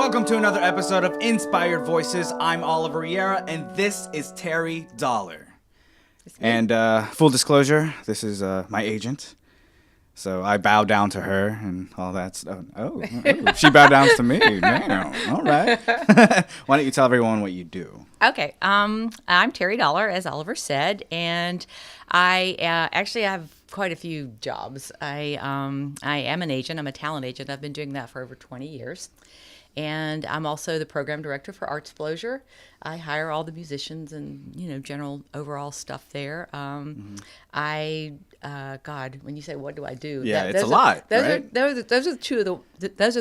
Welcome to another episode of Inspired Voices. I'm Oliver Riera, and this is Terri Dollar. And full disclosure, this is my agent. So I bow down to her and all that stuff. Oh, she bowed down to me. Now, all right. Why don't you tell everyone what you do? Okay. I'm Terri Dollar, as Oliver said, and I actually have quite a few jobs. I am an agent. I'm a talent agent. I've been doing that for over 20 years. And I'm also the program director for Artsplosure. I hire all the musicians and, general overall stuff there. God, when you say, what do I do? Yeah, it's a lot, right? Those are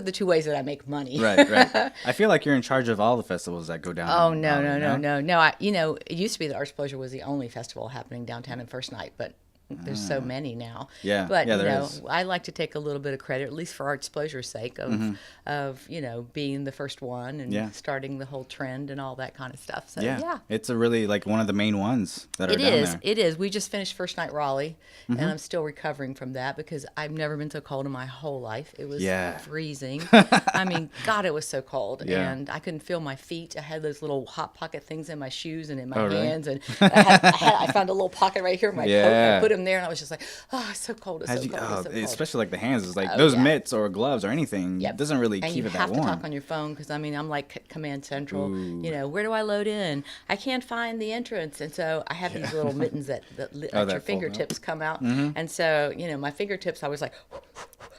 the two ways that I make money. Right. I feel like you're in charge of all the festivals that go down. Oh, no. It used to be that Artsplosure was the only festival happening downtown in First Night, but there's so many now. Yeah. But, there is. I like to take a little bit of credit, at least for Artsplosure's sake, of being the first one and starting the whole trend and all that kind of stuff. So, yeah. It's a really, one of the main ones that are down there. It is. We just finished First Night Raleigh, and I'm still recovering from that because I've never been so cold in my whole life. It was freezing. I mean, God, it was so cold. Yeah. And I couldn't feel my feet. I had those little hot pocket things in my shoes and in my really? hands. And I found a little pocket right here in my coat, and I put them there, and I was just like, oh, it's so cold. It's so cold. Especially the hands. It's like those mitts or gloves or anything. It doesn't really keep it that warm. And you have to talk on your phone because, I'm like Command Central. Ooh. Where do I load in? I can't find the entrance. And so I have these little mittens that let your fingertips come out. And so, my fingertips, I was like,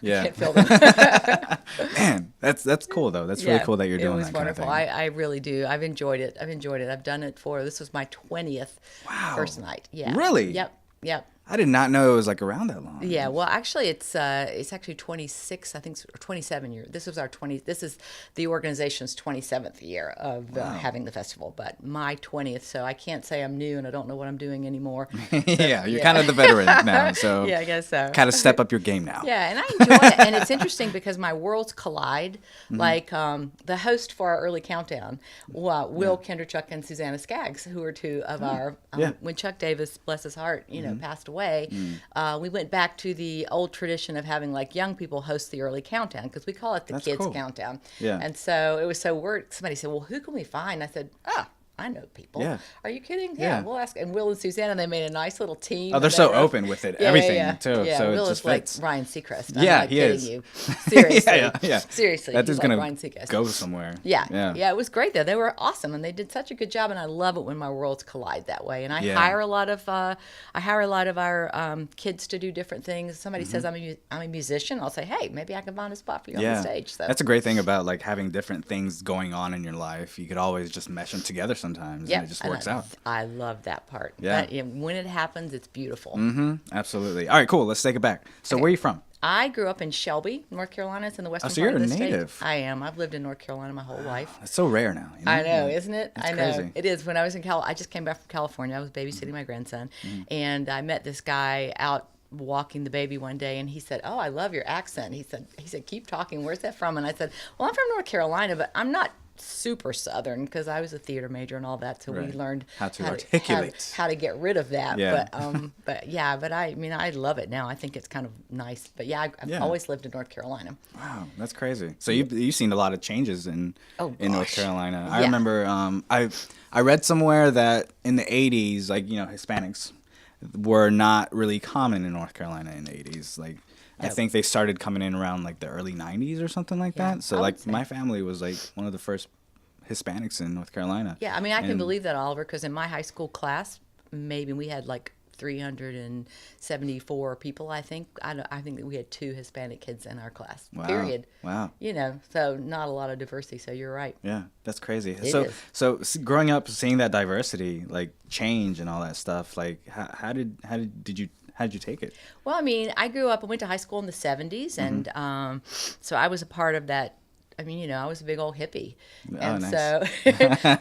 yeah. Can't feel them. Man, that's cool, though. That's really cool that you're doing that kind of thing. It was wonderful. I really do. I've enjoyed it. I've done it this was my 20th First Night. Yeah. Really? Yep. I did not know it was around that long. Yeah, well, actually, it's actually 26, I think, or 27 years. This is the organization's 27th year of having the festival, but my 20th. So I can't say I'm new and I don't know what I'm doing anymore. So, you're kind of the veteran now. So yeah, I guess so. Kind of step up your game now. Yeah, and I enjoy it, and it's interesting because my worlds collide. Like the host for our early countdown, Will Kenderchuck and Susanna Skaggs, who are two of our when Chuck Davis, bless his heart, passed away. We went back to the old tradition of having young people host the early countdown because we call it the kids countdown. Yeah. And so it was somebody said, well, who can we find? I said, I know people. Yeah. Are you kidding? Yeah, we'll ask. And Will and Susanna, they made a nice little team. Oh, they're so open with it. Everything, too. Yeah, so Will it is just fits. like Ryan Seacrest. Yeah, I'm he kidding is. You. Seriously. yeah. Seriously. That dude's like going Ryan to Seacrest. go somewhere. Yeah, it was great, though. They were awesome, and they did such a good job, and I love it when my worlds collide that way. And I hire a lot of our kids to do different things. Somebody says I'm a musician, I'll say, hey, maybe I can find a spot for you on the stage. So. That's a great thing about having different things going on in your life. You could always just mesh them together sometimes, and it just works out. I love that part. Yeah. When it happens, it's beautiful. Absolutely. All right, cool. Let's take it back. So where are you from? I grew up in Shelby, North Carolina. It's in the western so part you're of the a native. state. I am. I've lived in North Carolina my whole life. It's so rare now. I know, isn't it? It's I know. crazy. It is. When I was in I just came back from California. I was babysitting my grandson, and I met this guy out walking the baby one day, and he said, oh, I love your accent. He said, keep talking. Where's that from? And I said, well, I'm from North Carolina, but I'm not super Southern because I was a theater major and all that, so we learned how to articulate, how to get rid of that. Yeah. But I love it now. I think it's kind of nice. But I've always lived in North Carolina. Wow, that's crazy. So you've seen a lot of changes in North Carolina. I remember I read somewhere that in the 80s, Hispanics were not really common in North Carolina in the 80s. I think they started coming in around the early 90s or something like that. So my family was one of the first Hispanics in North Carolina. Yeah, I can believe that, Oliver, because in my high school class, maybe we had 374 people, I think. I think that we had 2 Hispanic kids in our class, period. Wow. So not a lot of diversity, so you're right. Yeah, that's crazy. It is. So growing up, seeing that diversity, change and all that stuff, how did you take it? Well, I grew up, I went to high school in the 70s, and so I was a part of that. I was a big old hippie. And nice. So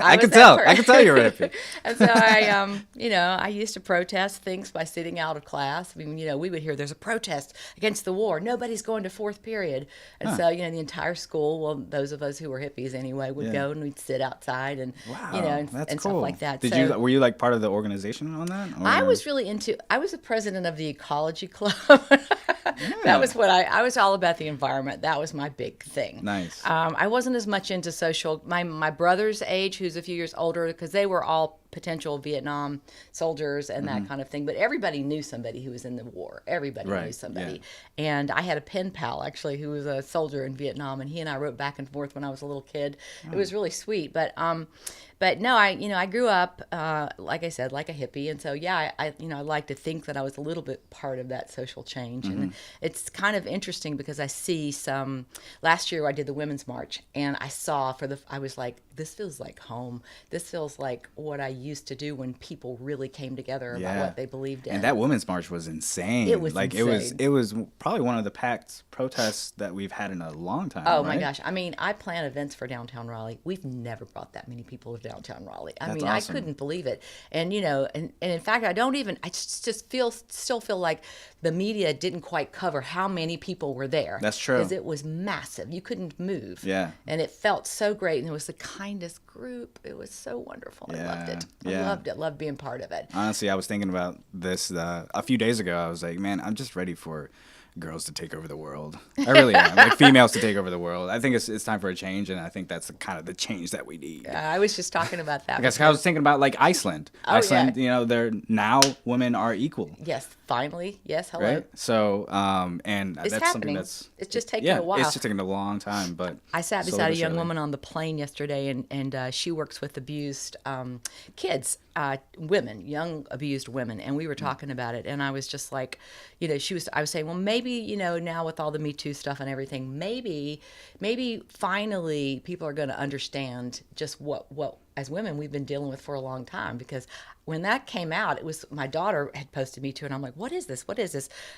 I could tell you're a hippie. And so I used to protest things by sitting out of class. We would hear there's a protest against the war. Nobody's going to 4th period. And so, the entire school, well, those of us who were hippies anyway, would go and we'd sit outside and, and cool. stuff like that. Were you part of the organization on that? Or? I was the president of the ecology club. That was what I was all about the environment. That was my big thing. Nice. I wasn't as much into social. My brother's age, who's a few years older, because they were all potential Vietnam soldiers and that kind of thing. But everybody knew somebody who was in the war. Everybody knew somebody. Yeah. And I had a pen pal, actually, who was a soldier in Vietnam, and he and I wrote back and forth when I was a little kid. Oh. It was really sweet. But no, I grew up, like I said, like a hippie. And so, yeah, I like to think that I was a little bit part of that social change. And it's kind of interesting because I see last year I did the Women's March, and I saw I was like, this feels like home. This feels like what I used to do when people really came together about what they believed in. And that Women's March was insane. It was insane. It was probably one of the packed protests that we've had in a long time. Oh, my gosh. I mean, I plan events for downtown Raleigh. We've never brought that many people to downtown Raleigh. I mean, awesome. I couldn't believe it. And, and in fact, I just still feel like the media didn't quite cover how many people were there. That's true. Because it was massive. You couldn't move. Yeah. And it felt so great. And it was the kindest group. It was so wonderful. I loved it. I loved it. Loved being part of it. Honestly, I was thinking about this a few days ago. I was like, man, I'm just ready for girls to take over the world. I really am. Like females to take over the world. I think it's time for a change, and I think that's kind of the change that we need. I was just talking about that. I guess I was thinking about like Iceland. Iceland, they're now women are equal. Yes, finally. Yes, hello. Right? So, and it's that's happening. Something it's just taking a while. It's just taking a long time, but I sat beside a young woman on the plane yesterday, and she works with abused kids. Women, young abused women, and we were talking about it, and I was just like, I was saying, well, maybe, now with all the Me Too stuff and everything, maybe finally people are going to understand just what as women we've been dealing with for a long time. Because when that came out, it was my daughter had posted Me Too, and I'm like, what is this?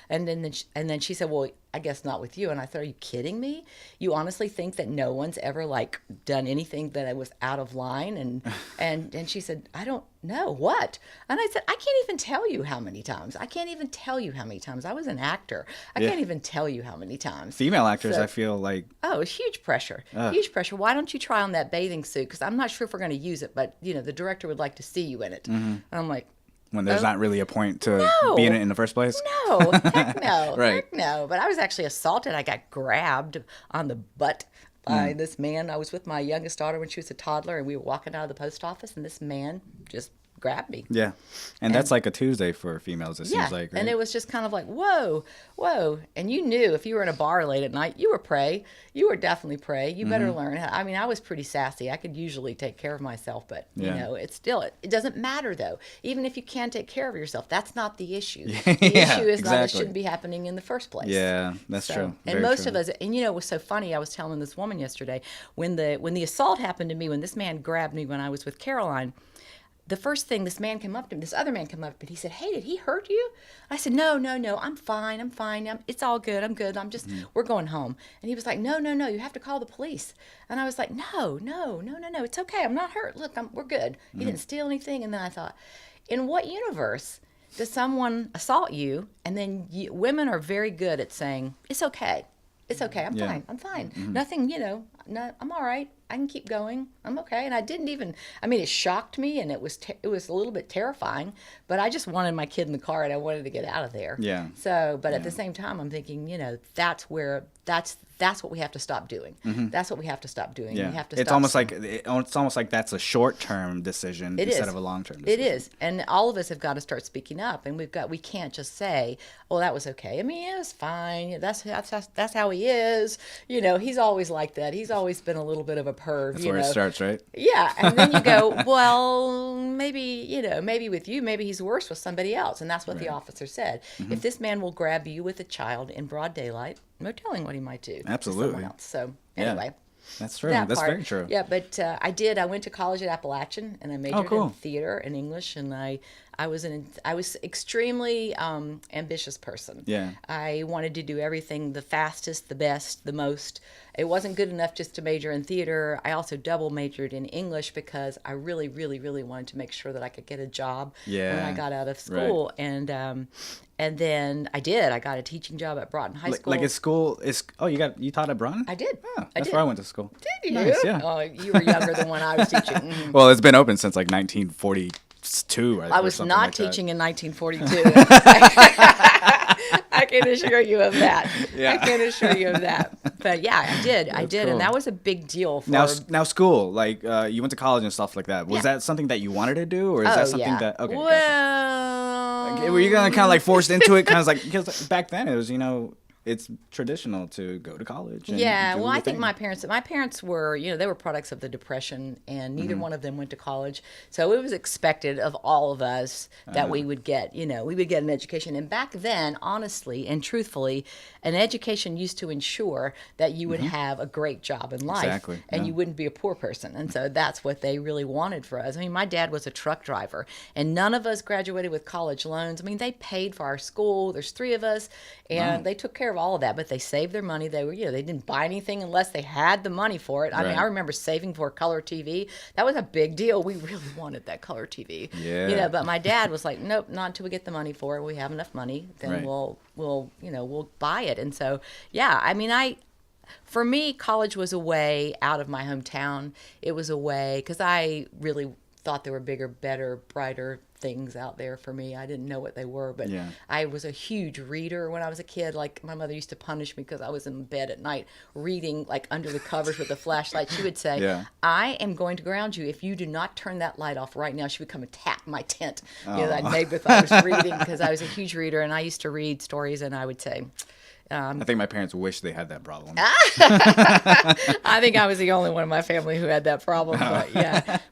And then she said, well, I guess not with you. And I thought, are you kidding me? You honestly think that no one's ever like done anything that was out of line? And she said, I don't know what. And I said, I can't even tell you how many times. I was an actor. I can't even tell you how many times. Female actors, I feel like. Oh, it's huge pressure. Huge pressure. Why don't you try on that bathing suit? Because I'm not sure if we're going to use it, but the director would like to see you in it. And I'm like, when there's not really a point to be in it in the first place? No, heck no. Right. Heck no. But I was actually assaulted. I got grabbed on the butt by this man. I was with my youngest daughter when she was a toddler, and we were walking out of the post office, and this man just grabbed me. Yeah. And that's like a Tuesday for females, it seems like, right? And it was just kind of like, whoa. And you knew if you were in a bar late at night, you were prey. You were definitely prey. You better learn. I mean, I was pretty sassy. I could usually take care of myself, but, it's still, it doesn't matter, though. Even if you can take care of yourself, that's not the issue. The issue is not it shouldn't be happening in the first place. Yeah, that's true. And most of us, and it was so funny. I was telling this woman yesterday, when the assault happened to me, when this man grabbed me when I was with Caroline, the first thing this other man came up to me, he said, hey, did he hurt you? I said, no, I'm fine. It's all good. I'm good. I'm just, we're going home. And he was like, no, you have to call the police. And I was like, no, it's okay. I'm not hurt. Look, we're good. He didn't steal anything. And then I thought, in what universe does someone assault you? And then women are very good at saying, it's okay. It's okay. I'm fine. Nothing, I'm all right. I can keep going. I'm okay. And I didn't even, it shocked me, and it was a little bit terrifying, but I just wanted my kid in the car, and I wanted to get out of there. Yeah. So, but at the same time, I'm thinking, that's what we have to stop doing. That's what we have to stop doing. Yeah. We have to it's almost like that's a short-term decision instead of a long-term decision. It is. And all of us have got to start speaking up, and we can't just say, "Oh, that was okay." It was fine. That's how he is. He's always like that. He's always been a little bit of a perv. That's where it starts, right? Yeah. And then you go, well, maybe with you, maybe he's worse with somebody else. And that's what the officer said. If this man will grab you with a child in broad daylight, no telling what he might do. Absolutely. To someone else. So anyway. That's true. That's very true. Yeah, but I went to college at Appalachian, and I majored in theater and English, and I was extremely ambitious person. Yeah. I wanted to do everything the fastest, the best, the most. It wasn't good enough just to major in theater. I also double majored in English because I really, really, really wanted to make sure that I could get a job when I got out of school. Right. And then I did. I got a teaching job at Broughton High School. Like at school you taught at Broughton? I did. Oh, that's where I went to school. Did you? Nice, yeah. Oh, you were younger than when I was teaching. Well, it's been open since like 1942. I was not teaching in 1942. I can assure you of that. Yeah. I can assure you of that. But yeah, I did. That's I did. cool. And that was a big deal for Now school, like you went to college and stuff like that. Was that something that you wanted to do, or is that something that okay? Well, gotcha. Were you gonna kind of like forced into it? Kind of like because back then it was it's traditional to go to college. And yeah, do well, your I think thing. my parents were, they were products of the Depression, and neither one of them went to college. So it was expected of all of us that we would get, we would get an education. And back then, honestly and truthfully, an education used to ensure that you would have a great job in life. Exactly, And yeah. you wouldn't be a poor person. And so that's what they really wanted for us. I mean, my dad was a truck driver, and none of us graduated with college loans. I mean, they paid for our school. There's 3 of us, and they took care of all of that, but they saved their money. They were, they didn't buy anything unless they had the money for it. I mean, I remember saving for a color TV. That was a big deal. We really wanted that color TV. Yeah. But my dad was like, nope, not until we get the money for it. We have enough money, then we'll buy it. And so, yeah, I mean, for me, college was a way out of my hometown. It was a way, because I really thought there were bigger, better, brighter things out there for me. I didn't know what they were, but I was a huge reader when I was a kid. Like, my mother used to punish me because I was in bed at night reading, like, under the covers with a flashlight. She would say, I am going to ground you if you do not turn that light off right now. She would come and tap my tent that I made with I was reading, because I was a huge reader, and I used to read stories, and I would say, I think my parents wish they had that problem. I think I was the only one in my family who had that problem.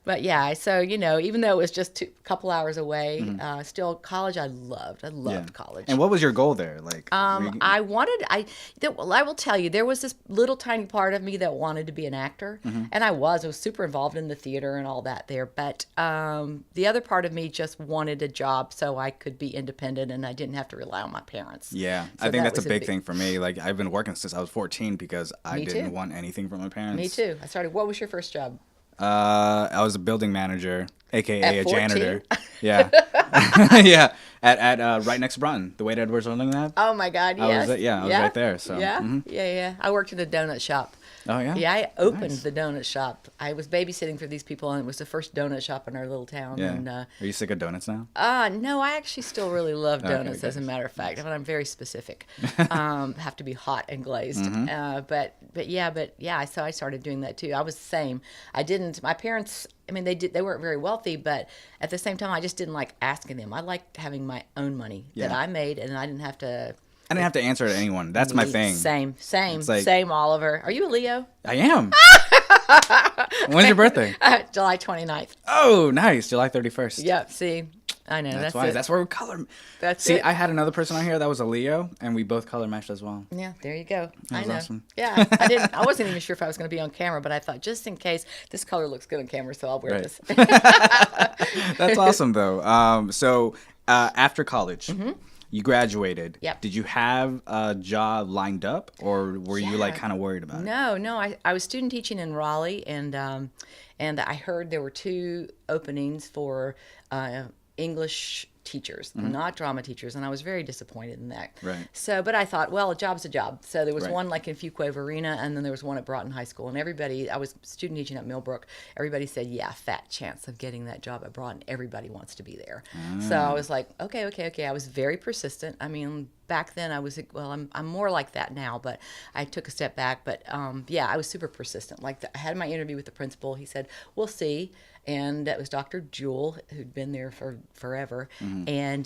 But yeah. So even though it was just a couple hours away, still college I loved. I loved college. And what was your goal there? Like, I will tell you, there was this little tiny part of me that wanted to be an actor, and I was super involved in the theater and all that there. But the other part of me just wanted a job so I could be independent and I didn't have to rely on my parents. Yeah, So I think that that's a was big thing for me. Like, I've been working since I was 14 because I Me didn't too. want anything from my parents. Me too. I started. What was your first job? I was a building manager, aka At a 14? janitor. Yeah, yeah. At right next to Broughton, the Wade Edwards Learning Lab. Oh my God! Yes. I was right there. So Yeah. I worked in a donut shop. Oh yeah. Yeah, I opened Nice. the donut shop. I was babysitting for these people, and it was the first donut shop in our little town. Yeah. And, Are you sick of donuts now? no, I actually still really love donuts, Okay, as a good. matter of fact. But I'm very specific. Have to be hot and glazed. But yeah. So I started doing that too. I was the same. My parents. I mean, they weren't very wealthy, but at the same time, I just didn't like asking them. I liked having my own money that I made, and I didn't have to. I didn't have to answer to anyone. That's my thing. Same, It's like- same, Oliver. Are you a Leo? I am. When's your birthday? July 29th. Oh, nice. July 31st. Yep, see, I know. That's That's why. it. That's where we color. That's See, it. I had another person on here that was a Leo, and we both color matched as well. Yeah, there you go. That I was know. awesome. Yeah, I wasn't even sure if I was going to be on camera, but I thought just in case, this color looks good on camera, so I'll wear Right. this. That's awesome, though. So after college, you graduated. Yep. Did you have a job lined up, or were you like Yeah. kind of worried about it? No, I was student teaching in Raleigh, and I heard there were 2 openings for English teachers, not drama teachers, and I was very disappointed in that. Right. So, but I thought, well, a job's a job. So there was Right. one like in Fuquay Arena, and then there was one at Broughton High School, and everybody, I was student teaching at Millbrook, everybody said, yeah, fat chance of getting that job at Broughton. Everybody wants to be there. So I was like, okay. I was very persistent. I mean, back then I was, well, I'm more like that now, but I took a step back. But yeah, I was super persistent. Like I had my interview with the principal. He said, we'll see. And that was Dr. Jewell, who'd been there for forever. And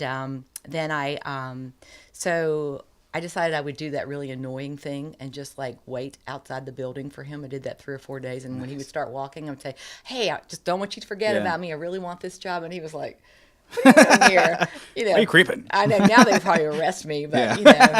then so I decided I would do that really annoying thing and just like wait outside the building for him. I did that 3 or 4 days. And when he would start walking, I would say, hey, I just don't want you to forget Yeah. about me. I really want this job. And he was like, what are you doing here? Why are you creeping? I know now they'd probably arrest me, but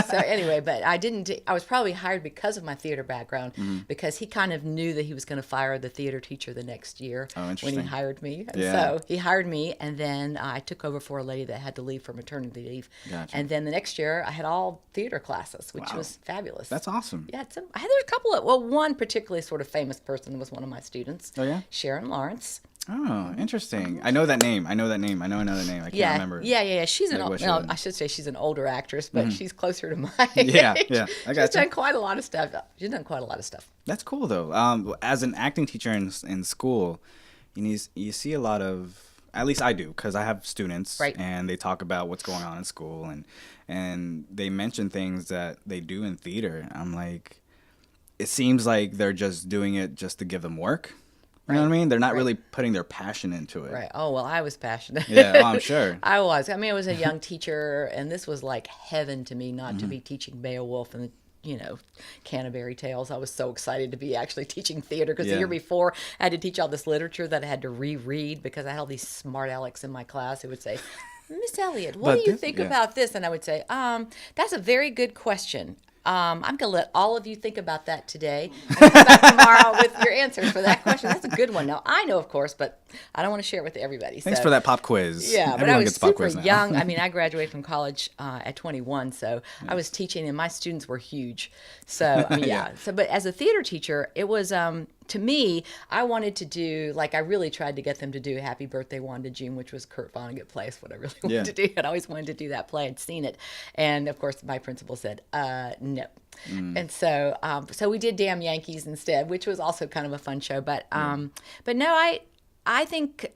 so anyway, but I was probably hired because of my theater background, because he kind of knew that he was going to fire the theater teacher the next year Oh, when interesting. he hired me. And Yeah. so he hired me, and then I took over for a lady that had to leave for maternity leave. Gotcha. And then the next year I had all theater classes, which Wow. was fabulous. That's awesome. Yeah, there's a couple of, well, one particularly sort of famous person was one of my students. Oh, yeah? Sharon Lawrence. Oh, interesting. I know that name. I know another name. I can't remember. Yeah. She's Like, what she did. I should say she's an older actress, but she's closer to my Yeah, age. yeah, I She's gotcha. done quite a lot of stuff. That's cool though. As an acting teacher in school, you see a lot of at least I do, because I have students, right. and they talk about what's going on in school, and they mention things that they do in theater. I'm like, it seems like they're just doing it just to give them work. You know what I mean? They're not really putting their passion into it. Right. Oh, well, I was passionate. Yeah, well, I'm sure. I was. I mean, I was a young teacher, and this was like heaven to me, not to be teaching Beowulf and Canterbury Tales. I was so excited to be actually teaching theater, because the year before I had to teach all this literature that I had to reread, because I had all these smart alecks in my class who would say, Miss Elliott, what do you think about this? And I would say, that's a very good question. I'm going to let all of you think about that today, and come back tomorrow with your answers for that question. That's a good one. Now, I know, of course, but I don't want to share it with everybody. Thanks for that pop quiz. Yeah, Everyone but I was gets pop super quiz now. young. I mean, I graduated from college at 21, so I was teaching, and my students were huge. So, I mean, yeah. So, but as a theater teacher, it was, to me, I wanted to do, like, I really tried to get them to do Happy Birthday, Wanda June, which was Kurt Vonnegut plays, what I really wanted to do. I'd always wanted to do that play. I'd seen it. And, of course, my principal said, no. And so, so we did Damn Yankees instead, which was also kind of a fun show. But no, I think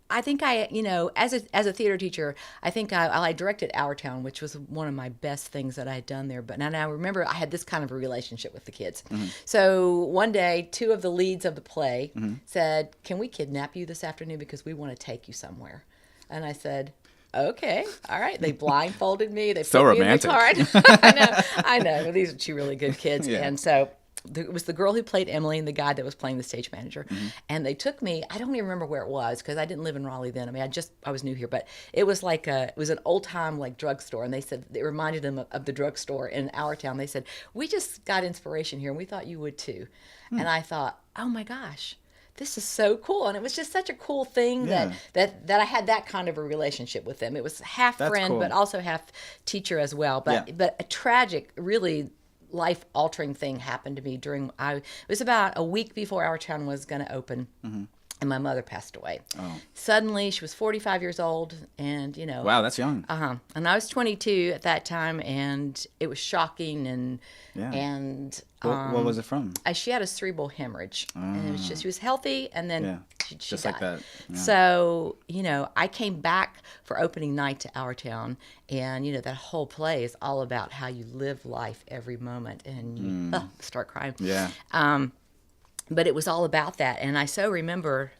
I, as a theater teacher, I think I directed Our Town, which was one of my best things that I had done there. But I remember I had this kind of a relationship with the kids. So one day, 2 of the leads of the play said, "Can we kidnap you this afternoon because we want to take you somewhere?" And I said, "Okay, all right." They blindfolded me. They so put romantic. Me in the car. I know. These are 2 really good kids. And so it was the girl who played Emily and the guy that was playing the stage manager. And they took me, I don't even remember where it was, because I didn't live in Raleigh then. I mean, I was new here, but it was like it was an old time like drugstore. And they said, it reminded them of the drugstore in Our Town. They said, "We just got inspiration here and we thought you would too." And I thought, oh my gosh, this is so cool. And it was just such a cool thing that I had that kind of a relationship with them. It was half friend, but also half teacher as well. But a tragic, really life-altering thing happened to me it was about a week before Our Town was going to open. And my mother passed away. Suddenly, she was 45 years old, and Wow, that's young. And I was 22 at that time, and it was shocking. And what was it from? She had a cerebral hemorrhage, and it was just, she was healthy, and then she just died. like that. Yeah. So I came back for opening night to Our Town, and that whole play is all about how you live life every moment, and you start crying. Yeah. But it was all about that. And I so remember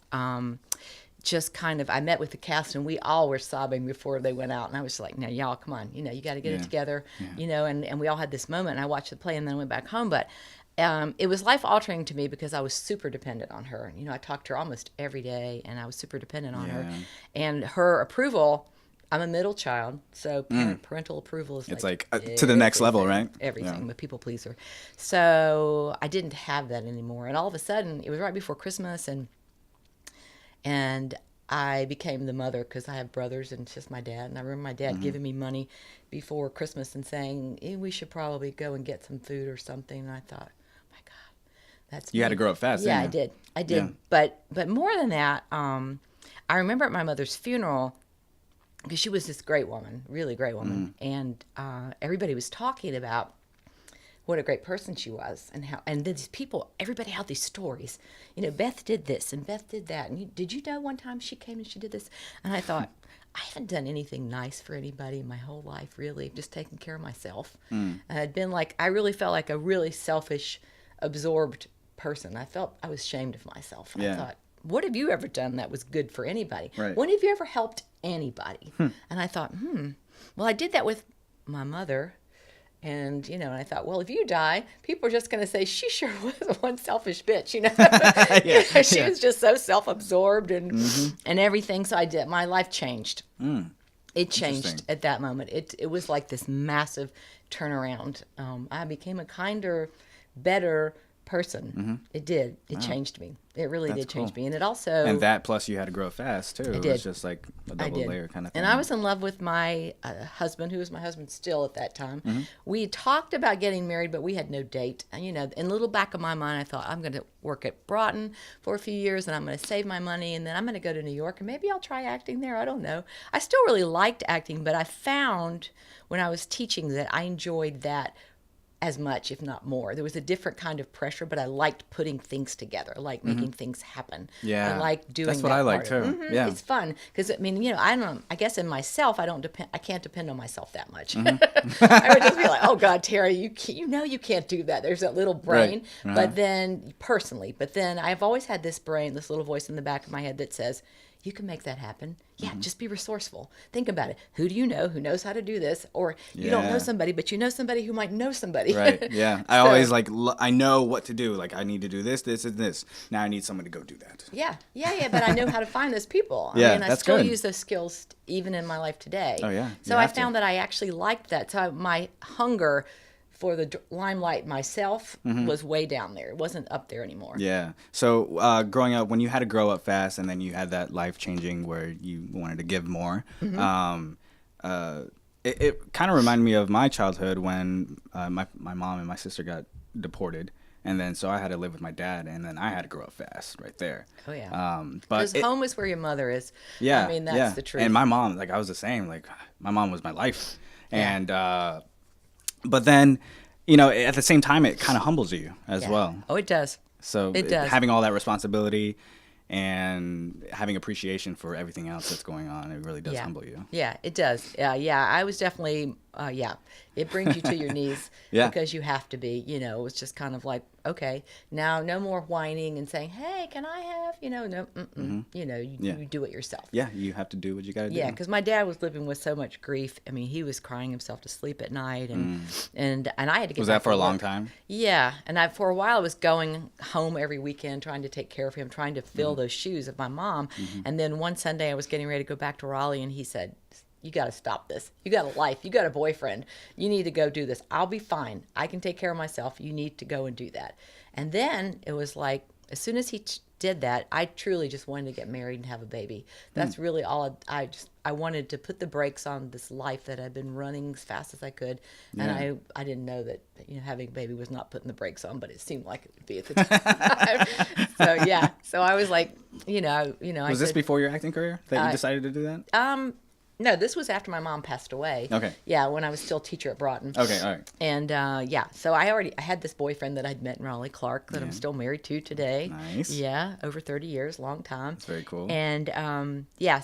just kind of, I met with the cast and we all were sobbing before they went out. And I was like, "Now, y'all, come on. You got to get it together." And we all had this moment. And I watched the play and then went back home. But it was life-altering to me because I was super dependent on her. I talked to her almost every day, and I was super dependent on her. And her approval, I'm a middle child, so parental approval is it's like to the next level, right? Everything. I'm a people pleaser. So I didn't have that anymore. And all of a sudden, it was right before Christmas, and I became the mother because I have brothers and it's just my dad. And I remember my dad giving me money before Christmas and saying, "We should probably go and get some food or something." And I thought, "Oh my God, that's you me." had to grow up fast. Yeah, didn't you? I did. Yeah. But more than that, I remember at my mother's funeral, because she was this great woman, really great woman, and everybody was talking about what a great person she was, and these people, everybody had these stories. Beth did this and Beth did that, and did you know one time she came and she did this? And I thought, I haven't done anything nice for anybody in my whole life, really. Just taking care of myself. I'd been I really felt like a really selfish, absorbed person. I was ashamed of myself. I thought, what have you ever done that was good for anybody? Right. When have you ever helped anybody? And I thought, well, I did that with my mother. And, and I thought, well, if you die, people are just going to say, she sure was one selfish bitch, She was just so self-absorbed and everything. So I did. My life changed. It changed at that moment. It was like this massive turnaround. I became a kinder, better person. It did. It changed me. It really did change me. And it also... And that plus you had to grow fast, too. It was just like a double layer kind of thing. And I was in love with my husband, who was my husband still at that time. We talked about getting married, but we had no date. And, in the little back of my mind, I thought, I'm going to work at Broughton for a few years, and I'm going to save my money, and then I'm going to go to New York, and maybe I'll try acting there. I don't know. I still really liked acting, but I found when I was teaching that I enjoyed that as much, if not more. There was a different kind of pressure, but I liked putting things together. I liked making things happen. Yeah. I like doing That's what that I like part too. of it. Yeah. It's fun because, I mean, I guess in myself, I can't depend on myself that much. I would just be like, oh God, Terry, you can't do that. There's that little brain. Right. But then I've always had this brain, this little voice in the back of my head that says, you can make that happen. Yeah, just be resourceful. Think about it. Who do you know who knows how to do this? Or you don't know somebody, but you know somebody who might know somebody. Right, yeah. I always I know what to do. Like, I need to do this, this, and this. Now I need someone to go do that. Yeah, but I know how to find those people. Yeah, I mean, I that's still good. use those skills even in my life today. Oh, yeah. So I found that I actually liked that. So my hunger for the limelight myself was way down there. It wasn't up there anymore. Yeah. So growing up, when you had to grow up fast and then you had that life changing where you wanted to give more, it kind of reminded me of my childhood when my mom and my sister got deported. And then so I had to live with my dad, and then I had to grow up fast right there. Oh, yeah. But because home is where your mother is. Yeah. I mean, that's the truth. And my mom, I was the same. Like, my mom was my life. Yeah. And but then, at the same time, it kind of humbles you as well. Oh, it does. So it does. Having all that responsibility and having appreciation for everything else that's going on, it really does humble you. Yeah, it does. Yeah, I was definitely, it brings you to your knees because you have to be, it was just kind of like, okay, now no more whining and saying, hey, can I have, no, you do it yourself. Yeah, you have to do what you got to do. Yeah, because my dad was living with so much grief. I mean, he was crying himself to sleep at night, and I had to get. Was that for a long time? Yeah, and for a while I was going home every weekend trying to take care of him, trying to fill those shoes of my mom. And then one Sunday I was getting ready to go back to Raleigh, and he said, you got to stop this. You got a life. You got a boyfriend. You need to go do this. I'll be fine. I can take care of myself. You need to go and do that. And then it was like, as soon as he did that, I truly just wanted to get married and have a baby. That's really all. I wanted to put the brakes on this life that I'd been running as fast as I could. And I didn't know that having a baby was not putting the brakes on, but it seemed like it would be at the time. So I was like, Was this before your acting career that you decided to do that? No, this was after my mom passed away. Okay. Yeah, when I was still teacher at Broughton. Okay, all right. And so I had this boyfriend that I'd met in Raleigh, Clark, that I'm still married to today. Nice. Yeah, over 30 years, long time. That's very cool. And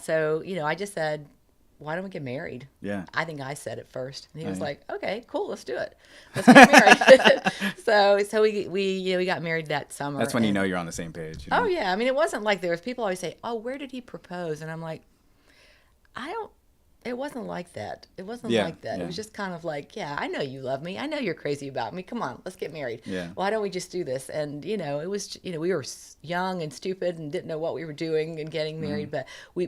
so I just said, why don't we get married? Yeah. I think I said it first, and he was like, okay, cool, let's do it. Let's get married. so we got married that summer. That's when you know you're on the same page. Oh yeah, I mean, it wasn't like there was people always say, oh, where did he propose? And I'm like, it wasn't like that. It wasn't like that. Yeah. It was just kind of like, yeah, I know you love me. I know you're crazy about me. Come on, let's get married. Yeah. Why don't we just do this? And, it was, we were young and stupid and didn't know what we were doing and getting married, but we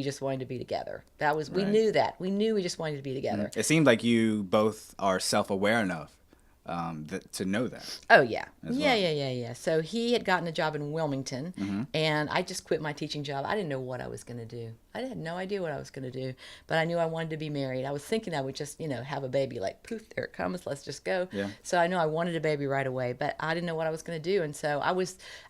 just wanted to be together. We knew that. We knew we just wanted to be together. It seemed like you both are self-aware enough to know that. Oh, yeah. Yeah. So he had gotten a job in Wilmington, and I just quit my teaching job. I didn't know what I was going to do. I had no idea what I was going to do, but I knew I wanted to be married. I was thinking I would just, have a baby, like, poof, there it comes, let's just go. Yeah. So I knew I wanted a baby right away, but I didn't know what I was going to do. And so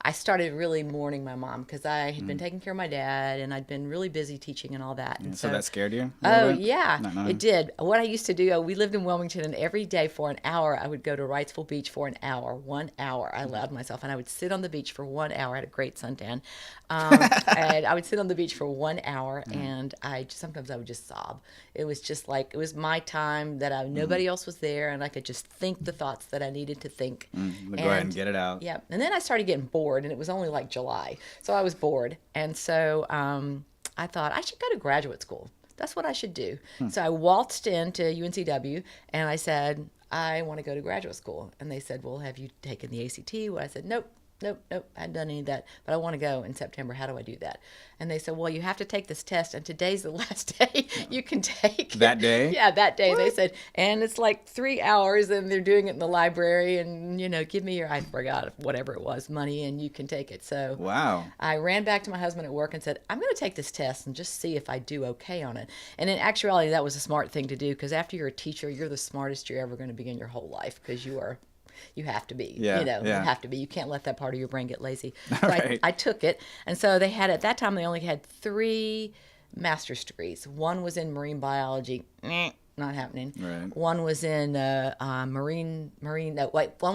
I started really mourning my mom because I had been taking care of my dad, and I'd been really busy teaching and all that. And so that scared you? Oh, yeah, it did. What I used to do, we lived in Wilmington, and every day for an hour, I would go to Wrightsville Beach for an hour. 1 hour I allowed myself, and I would sit on the beach for 1 hour. I had a great suntan. And I would sit on the beach for 1 hour, and sometimes I would just sob. It was just like, it was my time that nobody else was there, and I could just think the thoughts that I needed to think. Go ahead and get it out. Yeah. And then I started getting bored, and it was only like July. So I was bored. And so I thought I should go to graduate school. That's what I should do. So I waltzed into UNCW, and I said, I want to go to graduate school. And they said, well, have you taken the ACT? Well, I said, nope. I hadn't done any of that, but I want to go in September. How do I do that? And they said, well, you have to take this test, and today's the last day you can take it. That day? Yeah, that day. What? They said, and it's like 3 hours, and they're doing it in the library, and, give me I forgot whatever it was, money, and you can take it. So wow. I ran back to my husband at work and said, I'm going to take this test and just see if I do okay on it. And in actuality, that was a smart thing to do, because after you're a teacher, you're the smartest you're ever going to be in your whole life, because you have to be, you have to be. You can't let that part of your brain get lazy. So right. I took it. And so at that time, they only had 3 master's degrees. One was in marine biology. not happening. Right. One was in one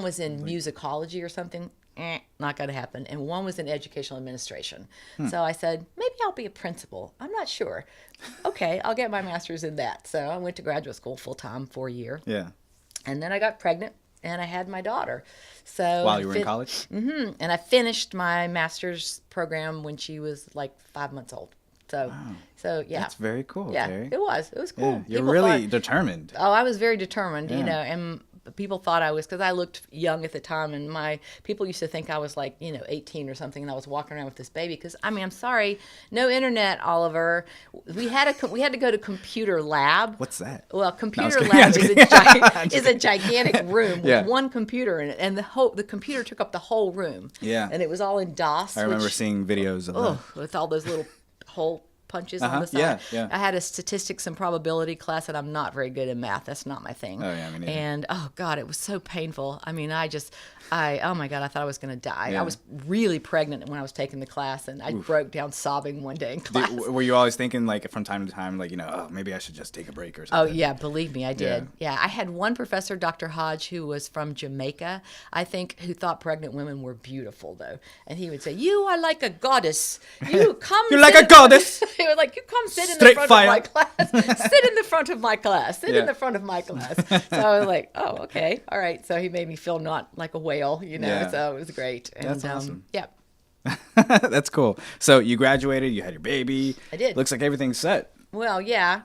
was in musicology or something. Not going to happen. And one was in educational administration. So I said, maybe I'll be a principal. I'm not sure. Okay, I'll get my master's in that. So I went to graduate school full-time for a year. Yeah. And then I got pregnant and I had my daughter. So while you were in college? Mm-hmm. And I finished my master's program when she was like 5 months old. So, wow. So yeah. That's very cool, Yeah, Terri. it was. It was cool. Yeah, you're really determined. Oh, I was very determined, Yeah. you know, and people thought I was, because I looked young at the time, and my people used to think I was like, 18 or something, and I was walking around with this baby. Because I mean, I'm sorry, no internet, Oliver. We had to go to computer lab. What's that? Well, computer lab is a gigantic room with one computer in it, and the computer took up the whole room. Yeah, and it was all in DOS. I remember seeing videos of that. With all those little hole punches on the side. Yeah. I had a statistics and probability class, and I'm not very good in math. That's not my thing. Oh, yeah, me neither. And, oh, God, it was so painful. I mean, oh, my God, I thought I was going to die. Yeah. I was really pregnant when I was taking the class, and I broke down sobbing one day in class. Were you always thinking, like, from time to time, like, oh, maybe I should just take a break or Oh, something? yeah, believe me, I did. Yeah, I had one professor, Dr. Hodge, who was from Jamaica, I think, who thought pregnant women were beautiful, though. And he would say, you are like a goddess. You come You're like a goddess. He was like, you come sit in Straight the front fire. of my class. Sit in the front of my class. Sit in the front of my class. So I was like, oh, okay. All right. So he made me feel not like a whale, Yeah. So it was great. And, That's awesome. Yeah. That's cool. So you graduated, you had your baby. I did. Looks like everything's set. Well, yeah.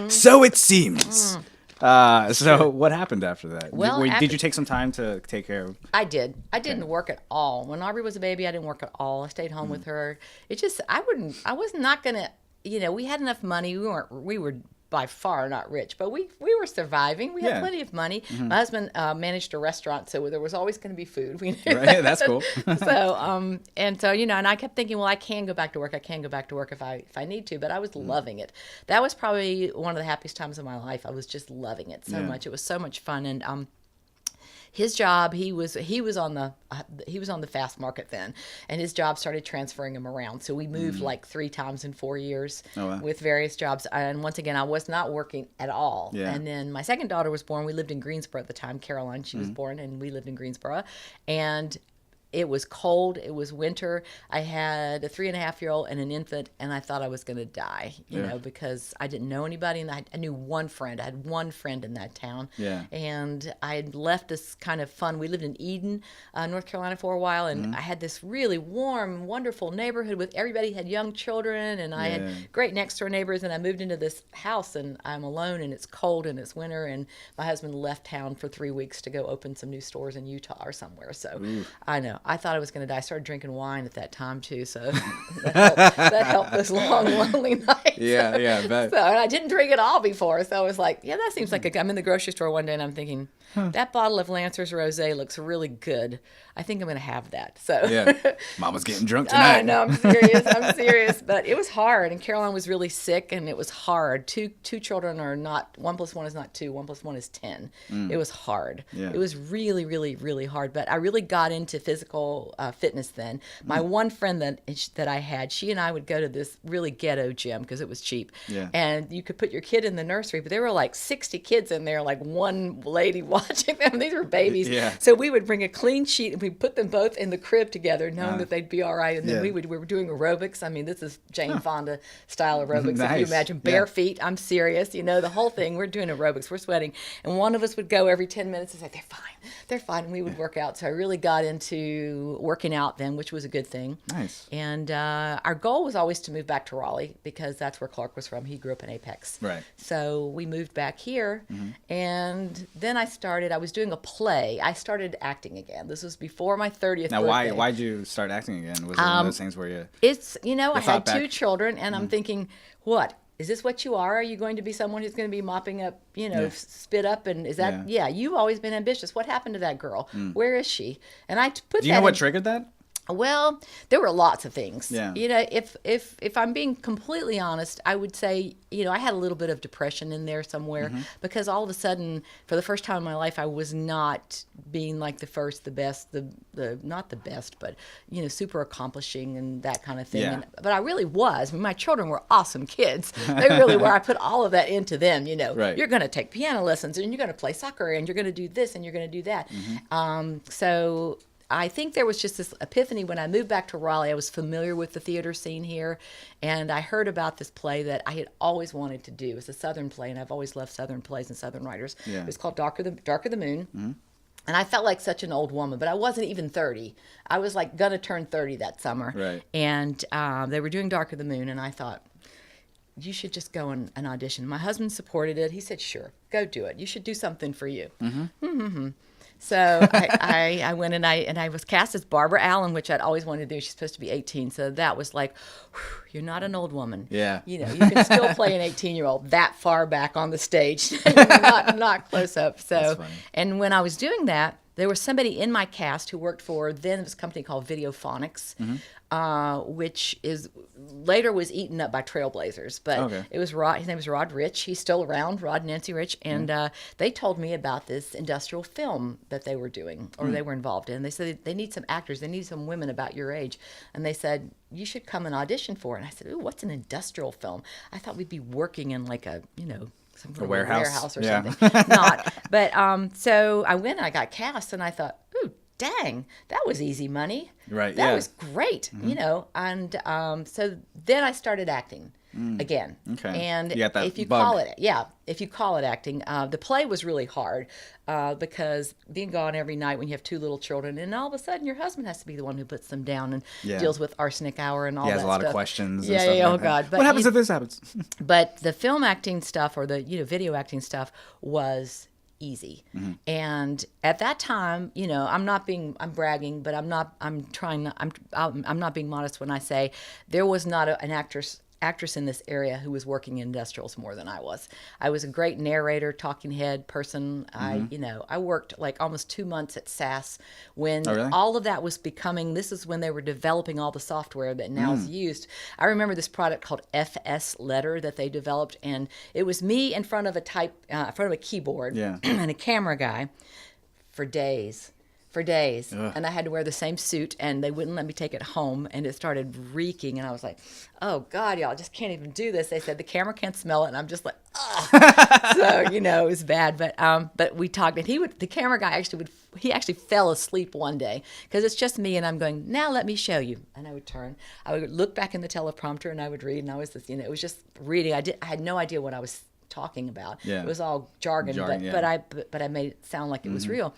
So it seems. So what happened after that? Well, did you take some time to take care of? I did. I didn't work at all. When Aubrey was a baby, I didn't work at all. I stayed home with her. It just, I was not going to, we had enough money. We were by far not rich, but we were surviving. We had plenty of money. My husband managed a restaurant, so there was always going to be food. We knew Right, that's cool. So, and I kept thinking, well, I can go back to work. I can go back to work if I need to, but I was loving it. That was probably one of the happiest times of my life. I was just loving it so much. It was so much fun. And, his job, he was on the fast market then, and his job started transferring him around. So we moved like 3 times in 4 years with various jobs. And once again, I was not working at all. Yeah. And then my second daughter was born. We lived in Greensboro at the time. Caroline, she was born, and we lived in Greensboro. And it was cold. It was winter. I had a 3.5-year-old and an infant, and I thought I was going to die, you know, because I didn't know anybody. And I knew one friend. I had one friend in that town. Yeah. And I had left this kind of fun. We lived in Eden, North Carolina for a while, and I had this really warm, wonderful neighborhood with everybody had young children, and I had great next-door neighbors. And I moved into this house, and I'm alone, and it's cold, and it's winter, and my husband left town for 3 weeks to go open some new stores in Utah or somewhere. So I know. I thought I was going to die. I started drinking wine at that time too, so that helped those long, lonely nights. Yeah, I bet. So, and I didn't drink at all before, so I was like, yeah, that seems like I'm in the grocery store one day, and I'm thinking, that bottle of Lancer's Rosé looks really good. I think I'm going to have that. So yeah, Mama's getting drunk tonight. I know, I'm serious. But it was hard, and Caroline was really sick, and it was hard. Two children are not, 1 + 1 is not 2, 1 + 1 is 10. It was hard. Yeah. It was really, really, really hard. But I really got into physical fitness then. My one friend that I had, she and I would go to this really ghetto gym because it was cheap. Yeah. And you could put your kid in the nursery, but there were like 60 kids in there, like one lady watching them. These were babies. Yeah. So we would bring a clean sheet and we put them both in the crib together, knowing that they'd be all right. And then we were doing aerobics. I mean, this is Jane Fonda style aerobics. Nice. If you imagine bare feet, I'm serious. The whole thing. We're doing aerobics. We're sweating. And one of us would go every 10 minutes and say, they're fine. And we would work out. So I really got into working out then, which was a good thing. Nice. And our goal was always to move back to Raleigh because that's where Clark was from. He grew up in Apex. Right. So we moved back here. And then I was doing a play. I started acting again. This was before my 30th Now, birthday. why'd you start acting again? Was it one of those things where you... It's, I had 2 back? children, and I'm thinking, what? Is this what you are? Are you going to be someone who's going to be mopping up, spit up? And is that, you've always been ambitious. What happened to that girl? Where is she? And I put Do you know what triggered that? Well, there were lots of things. Yeah. You know, if I'm being completely honest, I would say, you know, I had a little bit of depression in there somewhere because all of a sudden, for the first time in my life, I was not being like the first, the best, the not the best, but, you know, super accomplishing and that kind of thing. Yeah. But I really was. I mean, my children were awesome kids. They really were. I put all of that into them, you know. Right. You're going to take piano lessons and you're going to play soccer and you're going to do this and you're going to do that. So I think there was just this epiphany when I moved back to Raleigh. I was familiar with the theater scene here, and I heard about this play that I had always wanted to do. It was a Southern play, and I've always loved Southern plays and Southern writers. Yeah. It was called Dark of the Moon. And I felt like such an old woman, but I wasn't even 30. I was like going to turn 30 that summer. Right. And they were doing Dark of the Moon, and I thought, you should just go and audition. My husband supported it. He said, sure, go do it. You should do something for you. So I went and I was cast as Barbara Allen, which I'd always wanted to do. She's supposed to be 18. So that was like, whew, you're not an old woman. Yeah. You know, you can still play an 18-year-old that far back on the stage, not close up. So, That's funny. and when I was doing that, there was somebody in my cast who worked for then this company called Videophonics, which is later was eaten up by Trailblazers. But it was Rod. His name was Rod Rich. He's still around, Rod Nancy Rich. And they told me about this industrial film that they were doing or they were involved in. They said they need some actors. They need some women about your age. And they said, you should come and audition for it. And I said, ooh, what's an industrial film? I thought we'd be working in like a, you know, some kind of warehouse or something. Not. But so I went and I got cast and I thought, ooh, dang, that was easy money. Right. That was great, you know. And so then I started acting again. Okay. And You got that if you bug. call it, if you call it acting, the play was really hard because being gone every night when you have two little children, and all of a sudden your husband has to be the one who puts them down and deals with arsenic hour and all that He has a lot stuff. of questions. Yeah, and stuff yeah, like oh that. God. But what happens if this happens? But the film acting stuff or the video acting stuff was easy. And at that time, you know, I'm bragging, but I'm not being modest when I say there was not an actress in this area who was working in industrials more than I was. I was a great narrator, talking head person. I worked like almost 2 months at SAS when all of that was becoming, this is when they were developing all the software that now is used. I remember this product called FS Letter that they developed, and it was me in front of a keyboard and a camera guy for days. And I had to wear the same suit, and they wouldn't let me take it home, and it started reeking, and I was like, oh God, y'all just can't even do this. They said the camera can't smell it, and I'm just like, oh. So, you know, it was bad, but we talked, and the camera guy actually fell asleep one day, because it's just me, and I'm going, now let me show you, and I would look back in the teleprompter, and I would read, and I was just, you know, it was just reading. I had no idea what I was talking about. It was all jargon, but I made it sound like it was real.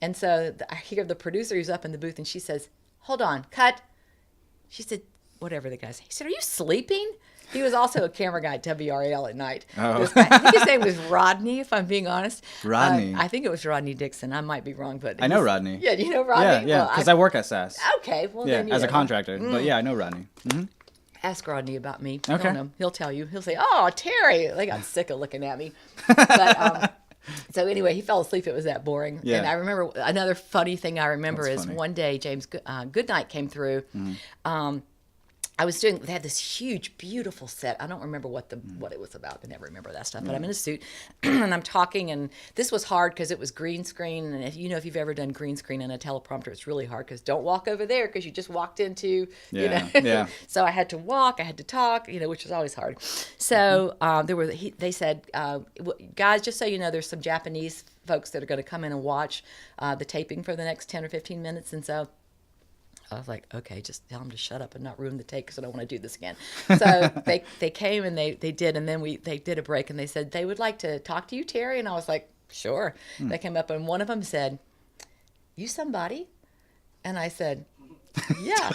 And so I hear the producer who's up in the booth, and she says, hold on, cut. She said, whatever the guy said. He said, are you sleeping? He was also a camera guy at WRAL at night. I think his name was Rodney, if I'm being honest. Rodney. I think it was Rodney Dixon. I might be wrong, but I know Rodney. Yeah, do you know Rodney? Yeah, because I work at SAS. Okay, well Yeah, then as a contractor. But yeah, I know Rodney. Ask Rodney about me. Okay. I don't know. He'll tell you. He'll say, oh, Terry. They got sick of looking at me. But so anyway, he fell asleep. It was that boring. Yeah. And I remember another funny thing I remember That's is funny. one day James Goodnight came through. They had this huge, beautiful set. I don't remember what it was about. I never remember that stuff. But I'm in a suit, and I'm talking, and this was hard because it was green screen. And if you've ever done green screen in a teleprompter, it's really hard because don't walk over there because you just walked into, you know. Yeah. So I had to walk, I had to talk, you know, which was always hard. So they said, guys, just so you know, there's some Japanese folks that are going to come in and watch the taping for the next 10 or 15 minutes. And so I was like, okay, just tell them to shut up and not ruin the take because I don't want to do this again. So they came and they did, and then they did a break, and they said they would like to talk to you, Terry. And I was like, sure. They came up, and one of them said, you somebody? And I said, yeah,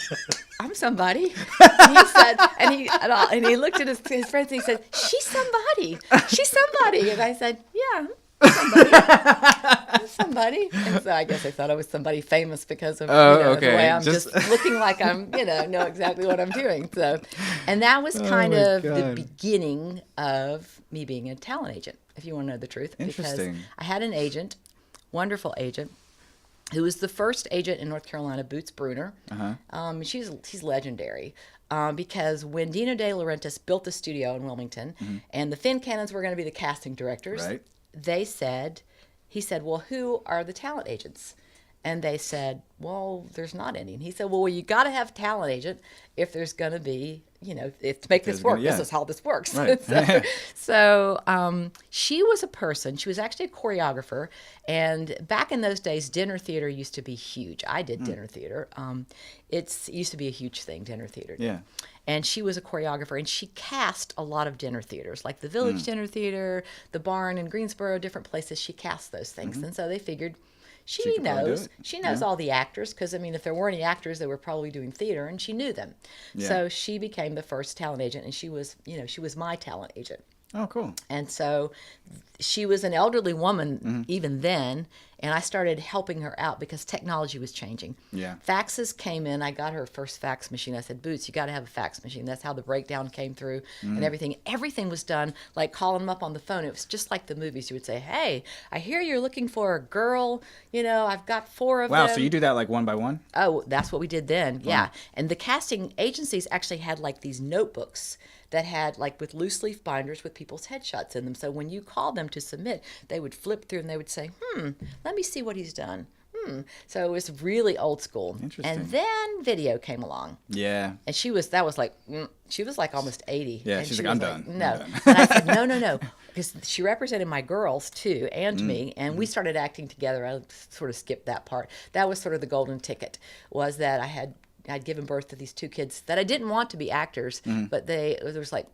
I'm somebody. And he said, and he looked at his friends and he said, she's somebody. And I said, yeah, somebody. And so I guess I thought I was somebody famous because of the way I'm just looking like I'm, know exactly what I'm doing. So, and that was kind of the beginning of me being a talent agent, if you want to know the truth. Interesting. Because I had an agent, wonderful agent. who was the first agent in North Carolina, Boots Bruner. She's legendary. Because when Dino De Laurentiis built the studio in Wilmington, and the Finn Cannons were going to be the casting directors, he said, well, who are the talent agents? And they said, well, there's not any. And he said, well, you got to have a talent agent if there's going to be, to make this work. This is how this works. Right. So she was a person. She was actually a choreographer. And back in those days, dinner theater used to be huge. I did dinner theater. It used to be a huge thing, dinner theater. Yeah. And she was a choreographer, and she cast a lot of dinner theaters, like the Village Dinner Theater, the Barn in Greensboro, different places. She cast those things. And so they figured, she knows all the actors, because if there weren't any actors, they were probably doing theater, and she knew them. So she became the first talent agent, and she was my talent agent. Oh, cool. And so she was an elderly woman even then, and I started helping her out because technology was changing. Yeah. Faxes came in. I got her first fax machine. I said, Boots, you got to have a fax machine. That's how the breakdown came through and everything. Everything was done like calling them up on the phone. It was just like the movies. You would say, hey, I hear you're looking for a girl. I've got 4 of them. Wow, so you do that like one by one? Oh, that's what we did then. Yeah. And the casting agencies actually had like these notebooks that had like with loose leaf binders with people's headshots in them. So when you called them to submit, they would flip through and they would say, let me see what he's done. So it was really old school. Interesting. And then video came along. Yeah. And she was like almost 80. Yeah, and she's she like, was I'm done. No. I'm done. And I said, no. Because she represented my girls too, and me, and we started acting together. I sort of skipped that part. That was sort of the golden ticket, was that I'd given birth to these 2 kids that I didn't want to be actors, but there was like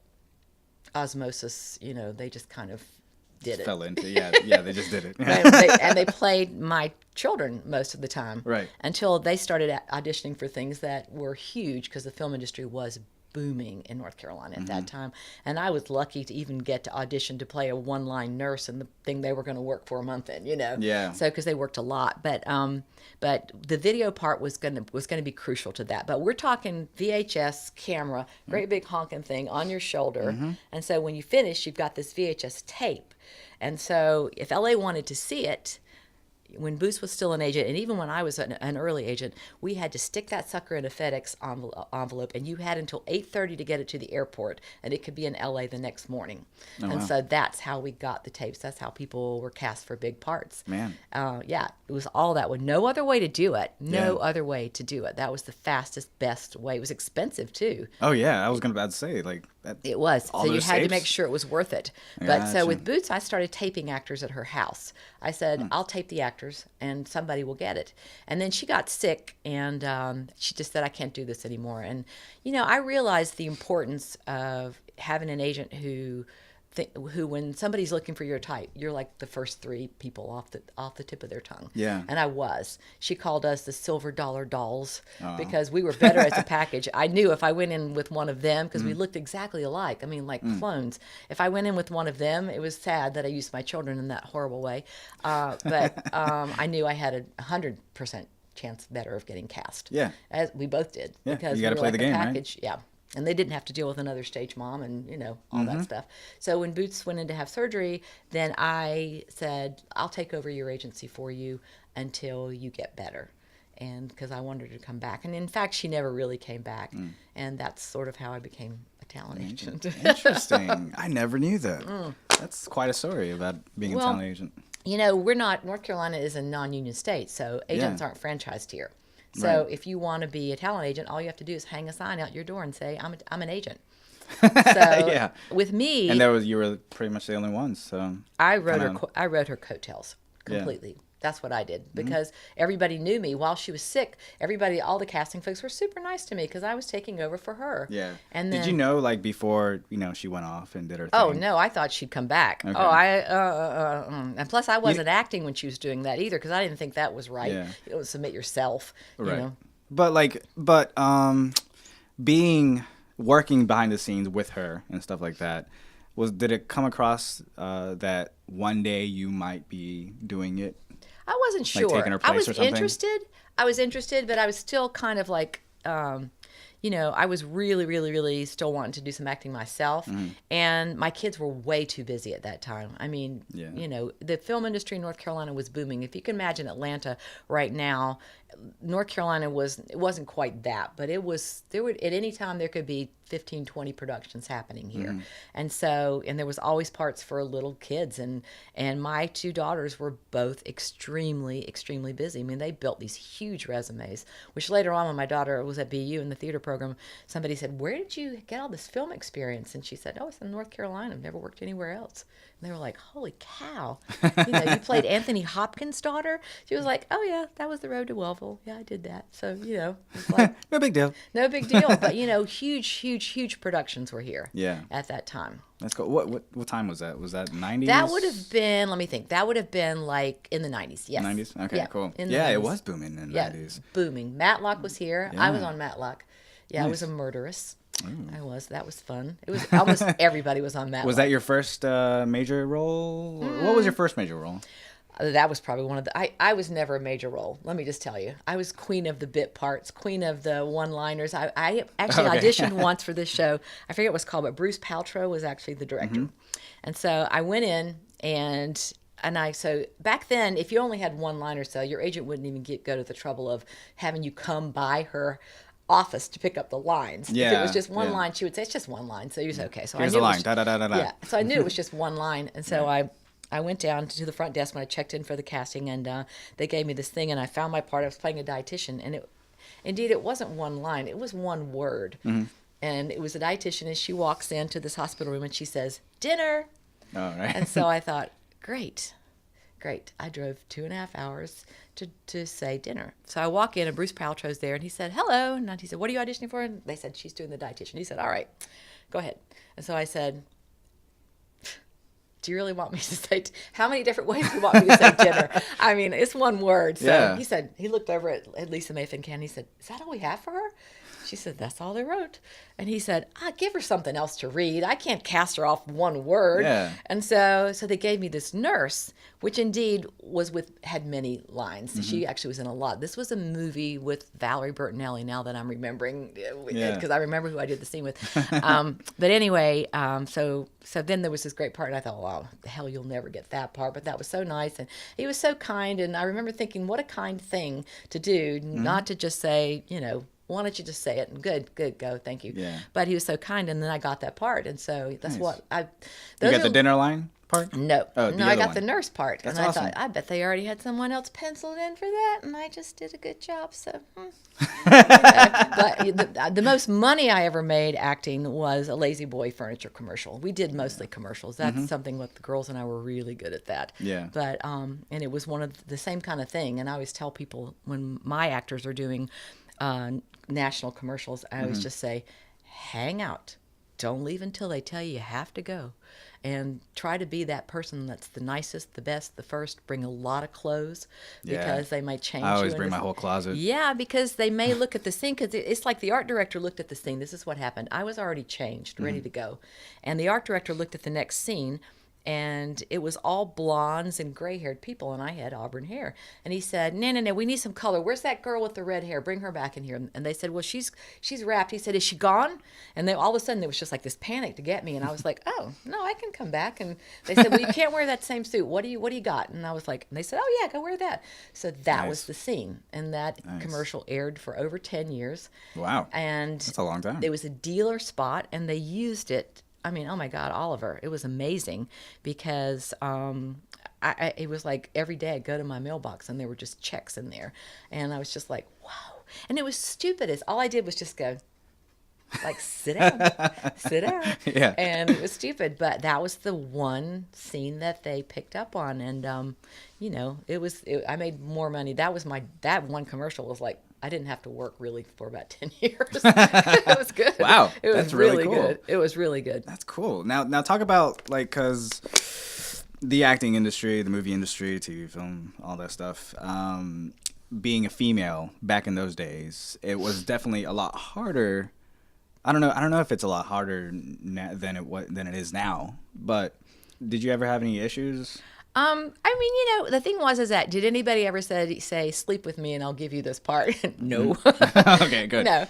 osmosis, they just kind of did it. Fell into, they just did it. and they played my children most of the time. Right. Until they started auditioning for things that were huge, because the film industry was booming in North Carolina at that time. And I was lucky to even get to audition to play a one-line nurse in the thing they were going to work for a month in, Yeah. So, because they worked a lot. But the video part was going to be crucial to that. But we're talking VHS camera, great big honking thing on your shoulder. And so when you finish, you've got this VHS tape. And so if LA wanted to see it, when Boots was still an agent, and even when I was an early agent, we had to stick that sucker in a FedEx envelope, and you had until 8:30 to get it to the airport, and it could be in LA the next morning. So that's how we got the tapes. That's how people were cast for big parts. Man. It was all that way. No other way to do it. No other way to do it. That was the fastest, best way. It was expensive too. Oh yeah, I was about to say that. It was. So you had tapes? to make sure it was worth it. But so with Boots, I started taping actors at her house. I said, I'll tape the actors and somebody will get it. And then she got sick, and she just said, I can't do this anymore. And, I realized the importance of having an agent who when somebody's looking for your type, you're like the first 3 people off the tip of their tongue. Yeah. And I was. She called us the $silver dollar dolls because we were better as a package. I knew if I went in with one of them, because we looked exactly alike, like clones. If I went in with one of them, it was sad that I used my children in that horrible way. But I knew I had a 100% chance better of getting cast. Yeah. As we both did. Yeah, because you got to play the game, package. right? Yeah. And they didn't have to deal with another stage mom and, all that stuff. So when Boots went in to have surgery, then I said, I'll take over your agency for you until you get better. And because I wanted her to come back. And in fact, she never really came back. And that's sort of how I became a talent agent. Interesting. I never knew that. That's quite a story about being a talent agent. North Carolina is a non-union state, so agents aren't franchised here. So if you want to be a talent agent, all you have to do is hang a sign out your door and say, I'm an agent. So with me, and you were pretty much the only ones. So I wrote her coattails completely. Yeah. That's what I did because everybody knew me while she was sick. All the casting folks were super nice to me because I was taking over for her. Yeah. And then, did you know before she went off and did her thing? Oh no, I thought she'd come back. Okay. And plus I wasn't acting when she was doing that either because I didn't think that was right. Yeah. You don't submit yourself. Right. But working behind the scenes with her and stuff like that, did it come across that one day you might be doing it? I wasn't sure. Like taking her place or something? I was interested, but I was still kind of like, I was really, really, really still wanting to do some acting myself. And my kids were way too busy at that time. I mean, the film industry in North Carolina was booming. If you can imagine Atlanta right now, North Carolina it wasn't quite that, but at any time there could be 15, 20 productions happening here. And there was always parts for little kids, and my two daughters were both extremely, extremely busy. I mean, they built these huge resumes, which later on when my daughter was at BU in the theater program, somebody said, "Where did you get all this film experience?" And she said, "Oh, it's in North Carolina. I've never worked anywhere else." And they were like, "Holy cow. You played Anthony Hopkins' daughter?" She was like, "Oh yeah, that was The Road to Wellville. Yeah, I did that." So, it's like, no big deal. No big deal. But, huge productions were here at that time. That's cool. What time was that? Was that 90s? That would have been, let me think, that would have been like in the 90s, yes. 90s? Okay, cool. Yeah, it was booming in the 90s. Booming. Matlock was here. Yeah. I was on Matlock. Yeah, nice. I was a murderess. Ooh. I was. That was fun. It was almost everybody was on Matlock. Was that your first major role? What was your first major role? That was probably one of the... I was never a major role, let me just tell you. I was queen of the bit parts, queen of the one-liners. I actually auditioned once for this show. I forget what it's called, but Bruce Paltrow was actually the director. And so I went in, so back then, if you only had one-liner, your agent wouldn't even go to the trouble of having you come by her office to pick up the lines. Yeah, if it was just one line, she would say, "It's just one line." So you was okay. So here's I knew a line. Yeah. So I knew it was just one line, and so I went down to the front desk when I checked in for the casting, and they gave me this thing, and I found my part. I was playing a dietitian, and it wasn't one line; it was one word, and it was a dietitian, and she walks into this hospital room and she says, "Dinner." Oh, right. And so I thought, great. I drove 2.5 hours to say dinner. So I walk in, and Bruce Paltrow's there, and he said, "Hello." And he said, "What are you auditioning for?" And they said, "She's doing the dietitian." He said, "All right, go ahead." And so I said, "Do you really want me to say, how many different ways do you want me to say dinner?" I mean, it's one word. So he looked over at Lisa Mae Fincan. He said, "Is that all we have for her?" She said, "That's all they wrote." And he said, "Give her something else to read. I can't cast her off one word." Yeah. And so they gave me this nurse, which indeed had many lines. She actually was in a lot. This was a movie with Valerie Bertinelli, now that I'm remembering, because I remember who I did the scene with. But anyway, so then there was this great part, and I thought, "Wow, the hell, you'll never get that part." But that was so nice, and he was so kind, and I remember thinking, what a kind thing to do, not to just say, "Why don't you just say it?" And good, go, thank you. Yeah. But he was so kind, and then I got that part, and so that's what I. You got the dinner line part? No, I got the nurse part, that's and awesome. I thought, I bet they already had someone else penciled in for that, and I just did a good job. So, but the most money I ever made acting was a Lazy Boy furniture commercial. We did mostly commercials. That's something that the girls and I were really good at that. Yeah. But and it was one of the same kind of thing, and I always tell people when my actors are doing national commercials, I always just say, hang out. Don't leave until they tell you have to go. And try to be that person that's the nicest, the best, the first. Bring a lot of clothes because they might change. I always bring my whole closet. Yeah, because they may look at the scene, because it's like the art director looked at the scene. This is what happened. I was already changed, ready to go. And the art director looked at the next scene, and it was all blondes and gray-haired people, and I had auburn hair. And he said, no, we need some color. Where's that girl with the red hair? Bring her back in here. And they said, well, she's wrapped. He said, is she gone? And then all of a sudden there was just like this panic to get me, and I was like, oh, no, I can come back. And they said, well, you can't wear that same suit. What do you got? And I was like, and they said, oh, yeah, go wear that. So that was the scene, and that commercial aired for over 10 years. Wow. And that's a long time. It was a dealer spot, and they used it. I mean, oh my God, Oliver, it was amazing because it was like every day I'd go to my mailbox and there were just checks in there. And I was just like, wow. And it was stupid. All I did was just go, like, sit down. Yeah. And it was stupid. But that was the one scene that they picked up on. And, I made more money. That one commercial was like, I didn't have to work really for about 10 years. It was good. Wow. It was that's really cool. Good. It was really good. That's cool. Now talk about, like, because the acting industry, the movie industry, TV, film, all that stuff, being a female back in those days, it was definitely a lot harder. I don't know if it's a lot harder than it is now, but did you ever have any issues? The thing is that did anybody ever say sleep with me and I'll give you this part? No. Okay, good. No.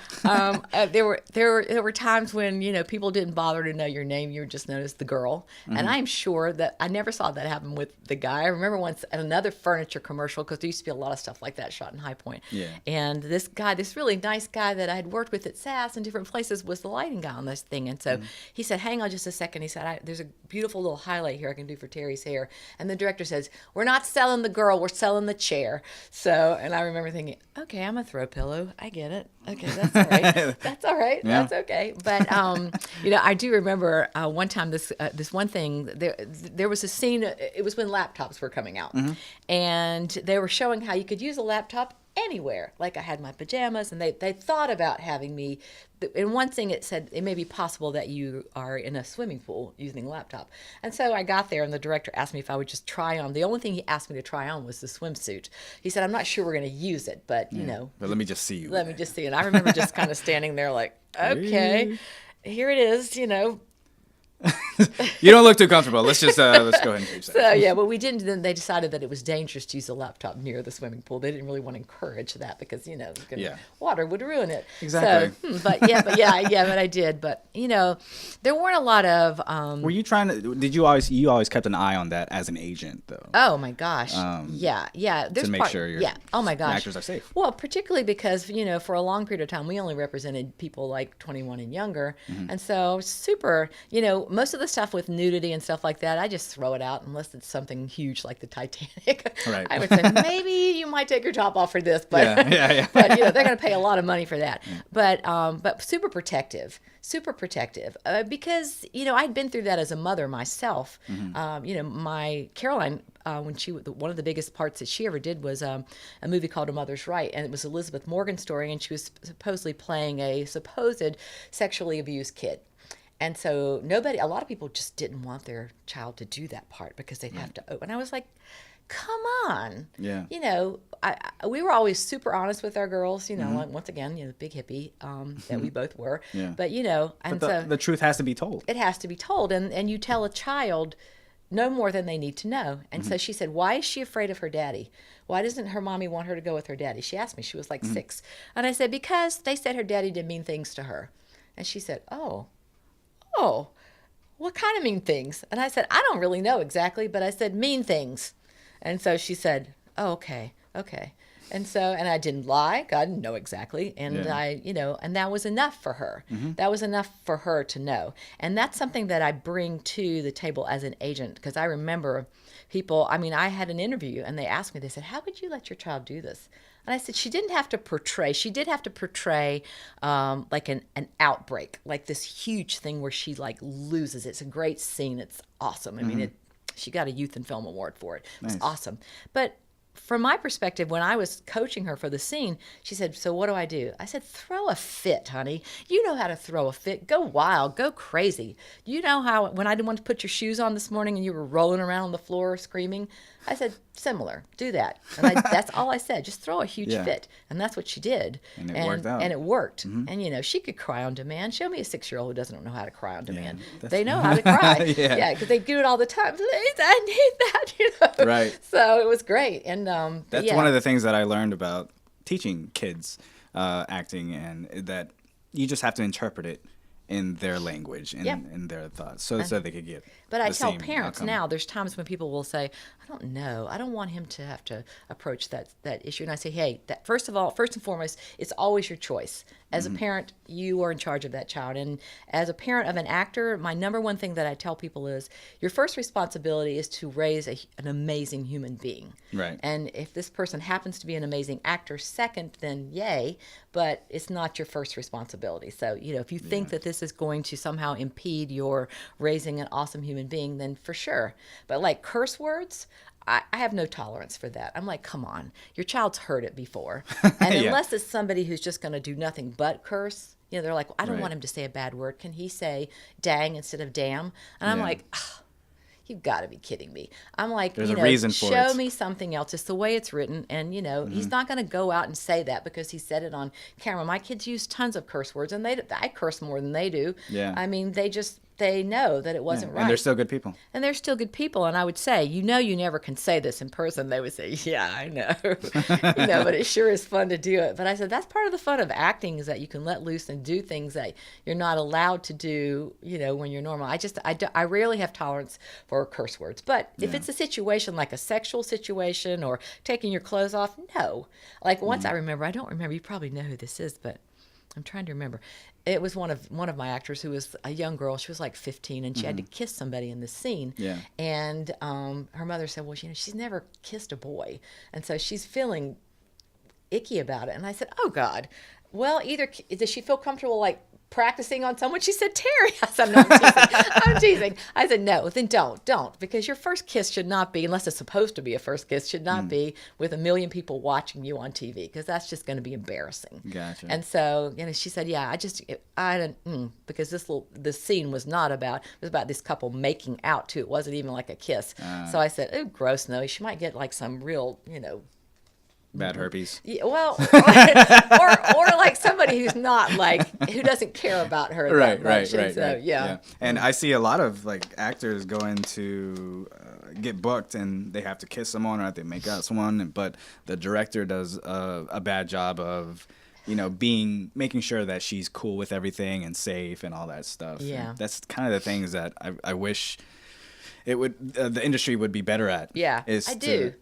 There were times when people didn't bother to know your name. You were just known as the girl. And I'm sure that I never saw that happen with the guy. I remember once at another furniture commercial, because there used to be a lot of stuff like that shot in High Point. Yeah. And this guy, this really nice guy that I had worked with at SAS and different places, was the lighting guy on this thing. And so he said, "Hang on just a second." He said, "There's a beautiful little highlight here I can do for Terri's hair." And the director says, "We're not selling the girl, we're selling the chair." So, and I remember thinking, okay, I'm a throw pillow. I get it. Okay, that's all right. That's all right. Yeah. That's okay. But I do remember one time this one thing. There was a scene. It was when laptops were coming out, and they were showing how you could use a laptop anywhere. Like I had my pajamas, and they thought about having me. In one thing, it said it may be possible that you are in a swimming pool using a laptop. And so I got there, and the director asked me if I would just try on. The only thing he asked me to try on was the swimsuit. He said, "I'm not sure we're going to use it, but But let me just see you. Let me just see." And I remember just kind of standing there like, okay, here it is. You don't look too comfortable. Let's just let's go ahead and use that. So yeah, but we didn't. Then they decided that it was dangerous to use a laptop near the swimming pool. They didn't really want to encourage that because water would ruin it. Exactly. So, but I did. But there weren't a lot of. Were you trying to? Did you always? You always kept an eye on that as an agent, though. Oh my gosh. Yeah. To make sure your oh my gosh. actors are safe. Well, particularly because for a long period of time we only represented people like 21 and younger, and so super. Most of the stuff with nudity and stuff like that, I just throw it out unless it's something huge like the Titanic. Right. I would say maybe you might take your top off for this, but yeah. but they're going to pay a lot of money for that. Yeah. But super protective because I'd been through that as a mother myself. My Caroline. When one of the biggest parts that she ever did was a movie called A Mother's Right, and it was Elizabeth Morgan's story, and she was supposedly playing a supposed sexually abused kid. And so a lot of people just didn't want their child to do that part because they'd have to open. I was like, come on. Yeah. We were always super honest with our girls, like, once again, the big hippie that we both were. Yeah. But, and but the truth has to be told. It has to be told. And you tell a child no more than they need to know. And so she said, why is she afraid of her daddy? Why doesn't her mommy want her to go with her daddy? She asked me. She was like 6. And I said, because they said her daddy did mean things to her. And she said, oh, what kind of mean things? And I said, I don't really know exactly, but I said mean things. And so she said, oh, okay. And I didn't lie. God didn't know exactly. And and that was enough for her. That was enough for her to know. And that's something that I bring to the table as an agent, because I remember people, I had an interview and they asked me, they said, how could you let your child do this? And I said, she did have to portray like an outbreak, like this huge thing where she like loses. It's a great scene. It's awesome. She got a Youth and Film Award for it. It was awesome. But from my perspective, when I was coaching her for the scene, she said, so what do I do? I said, throw a fit, honey. You know how to throw a fit. Go wild. Go crazy. You know how when I didn't want to put your shoes on this morning and you were rolling around on the floor screaming? I said, similar. Do that. And that's all I said. Just throw a huge fit. And that's what she did. And it worked out. And it wored. And, she could cry on demand. Show me a 6-year-old who doesn't know how to cry on demand. They know how to cry. Because they do it all the time. I need that, Right. So it was great. And that's one of the things that I learned about teaching kids acting, and that you just have to interpret it in their language and in their thoughts, so they could get. But I tell parents now, there's times when people will say, I don't know, I don't want him to have to approach that issue. And I say, hey, first and foremost, it's always your choice. As a parent, you are in charge of that child. And as a parent of an actor, my number one thing that I tell people is your first responsibility is to raise an amazing human being. Right. And if this person happens to be an amazing actor second, then yay, but it's not your first responsibility. So, if you think that this is going to somehow impede your raising an awesome human being, then for sure. But like curse words, I have no tolerance for that. I'm like, come on, your child's heard it before. And unless it's somebody who's just going to do nothing but curse, they're like, well, I don't want him to say a bad word. Can he say dang instead of damn? And I'm like, you've got to be kidding me. I'm like, there's a reason for show me something else. It's the way it's written. And, he's not going to go out and say that because he said it on camera. My kids use tons of curse words, and I curse more than they do. Yeah. They just they know that it wasn't right. And they're still good people. And they're still good people. And I would say, you never can say this in person. They would say, yeah, I know. But it sure is fun to do it. But I said, that's part of the fun of acting, is that you can let loose and do things that you're not allowed to do, when you're normal. I rarely have tolerance for curse words. But if it's a situation like a sexual situation or taking your clothes off, no. Like once I don't remember, you probably know who this is, but I'm trying to remember. It was one of my actors who was a young girl. She was like 15, and she had to kiss somebody in this scene. Yeah. And her mother said, well, she's never kissed a boy. And so she's feeling icky about it. And I said, oh, God. Well, either does she feel comfortable, like, practicing on someone? She said, Terry. I said, no, I'm teasing. I said, no, then don't, because your first kiss should not be, unless it's supposed to be a first kiss, should not be with a million people watching you on TV, because that's just going to be embarrassing. Gotcha. And so, she said, yeah, I didn't, because this scene was not about, it was about this couple making out too. It wasn't even like a kiss. So I said, oh, gross, no, she might get like some real, bad herpes. Yeah, well, or like somebody who's not who doesn't care about her that much. Right. So, yeah. And I see a lot of like actors going to get booked, and they have to kiss someone or they make out someone, but the director does a bad job of making sure that she's cool with everything and safe and all that stuff. Yeah, and that's kind of the things that I wish it would the industry would be better at. Yeah, is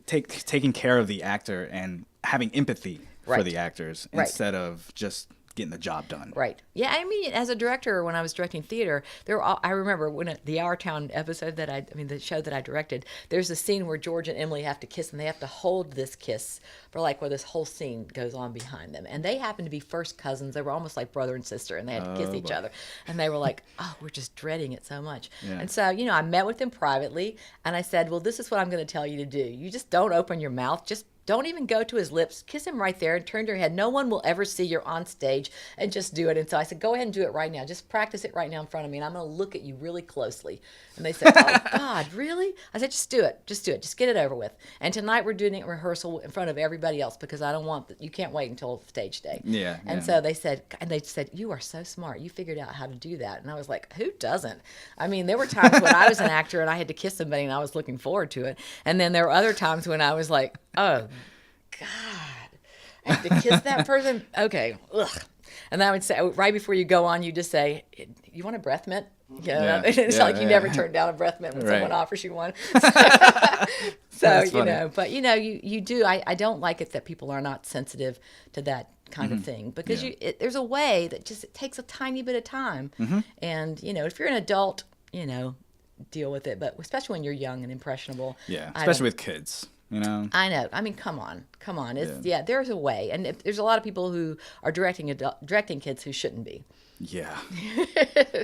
taking care of the actor and having empathy for the actors instead of just getting the job done. Right. Yeah, I mean, as a director, when I was directing theater, I remember when the Our Town episode the show that I directed, there's a scene where George and Emily have to kiss, and they have to hold this kiss for where this whole scene goes on behind them. And they happened to be first cousins. They were almost like brother and sister, and they had to kiss each other. And they were like, oh, we're just dreading it so much. Yeah. And so, I met with them privately, and I said, well, this is what I'm going to tell you to do. You just don't open your mouth. Just don't even go to his lips. Kiss him right there and turn your head. No one will ever see you're on stage, and just do it. And so I said, go ahead and do it right now. Just practice it right now in front of me, and I'm going to look at you really closely. And they said, oh, God, really? I said, just do it. Just do it. Just get it over with. And tonight we're doing it rehearsal in front of everybody else, because I don't want you can't wait until stage day. Yeah. And so they said, you are so smart. You figured out how to do that. And I was like, who doesn't? I mean, there were times when I was an actor and I had to kiss somebody and I was looking forward to it. And then there were other times when I was like, oh, God, I have to kiss that person? Okay. Ugh. And I would say, right before you go on, you just say, you want a breath mint? Yeah. It's you never turn down a breath mint when someone offers you one. So, but you do. I don't like it that people are not sensitive to that kind of thing, because there's a way that just it takes a tiny bit of time. And, if you're an adult, deal with it. But especially when you're young and impressionable. Yeah, especially with kids. I know. I mean, come on. It's, there's a way. And there's a lot of people who are directing kids who shouldn't be. Yeah.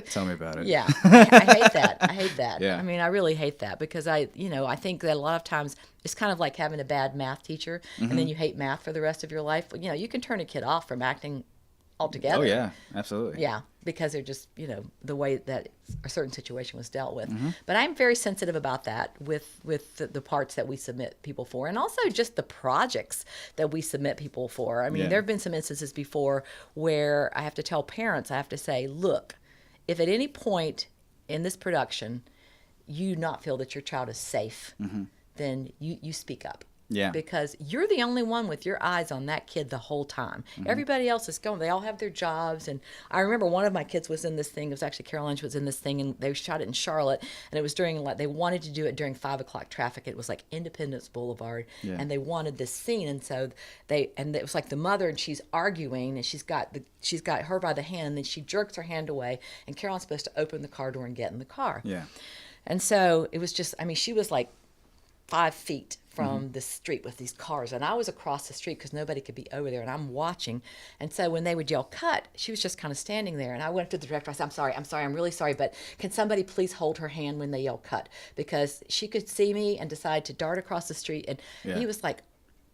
Tell me about it. Yeah. I hate that. Yeah. I mean, I really hate that, because I think that a lot of times it's kind of like having a bad math teacher, and then you hate math for the rest of your life. You can turn a kid off from acting altogether. Oh, yeah. Absolutely. Yeah. Because they're just, the way that a certain situation was dealt with. But I'm very sensitive about that with the parts that we submit people for, and also just the projects that we submit people for. I mean, there have been some instances before where I have to tell parents, I have to say, look, if at any point in this production you not feel that your child is safe, then you speak up. Yeah. Because you're the only one with your eyes on that kid the whole time. Everybody else is going. They all have their jobs. And I remember one of my kids was in this thing. It was actually Caroline was in this thing, and they shot it in Charlotte. And it was during, they wanted to do it during 5 o'clock traffic. It was like Independence Boulevard. Yeah. And they wanted this scene. And so it was like the mother, and she's arguing, and she's got her by the hand, and then she jerks her hand away. And Caroline's supposed to open the car door and get in the car. Yeah. And so it was just, she was like 5 feet from the street with these cars, and I was across the street because nobody could be over there, and I'm watching. And so when they would yell cut, she was just kind of standing there, and I went up to the director. I said, I'm really sorry, but can somebody please hold her hand when they yell cut? Because she could see me and decide to dart across the street. And he was like,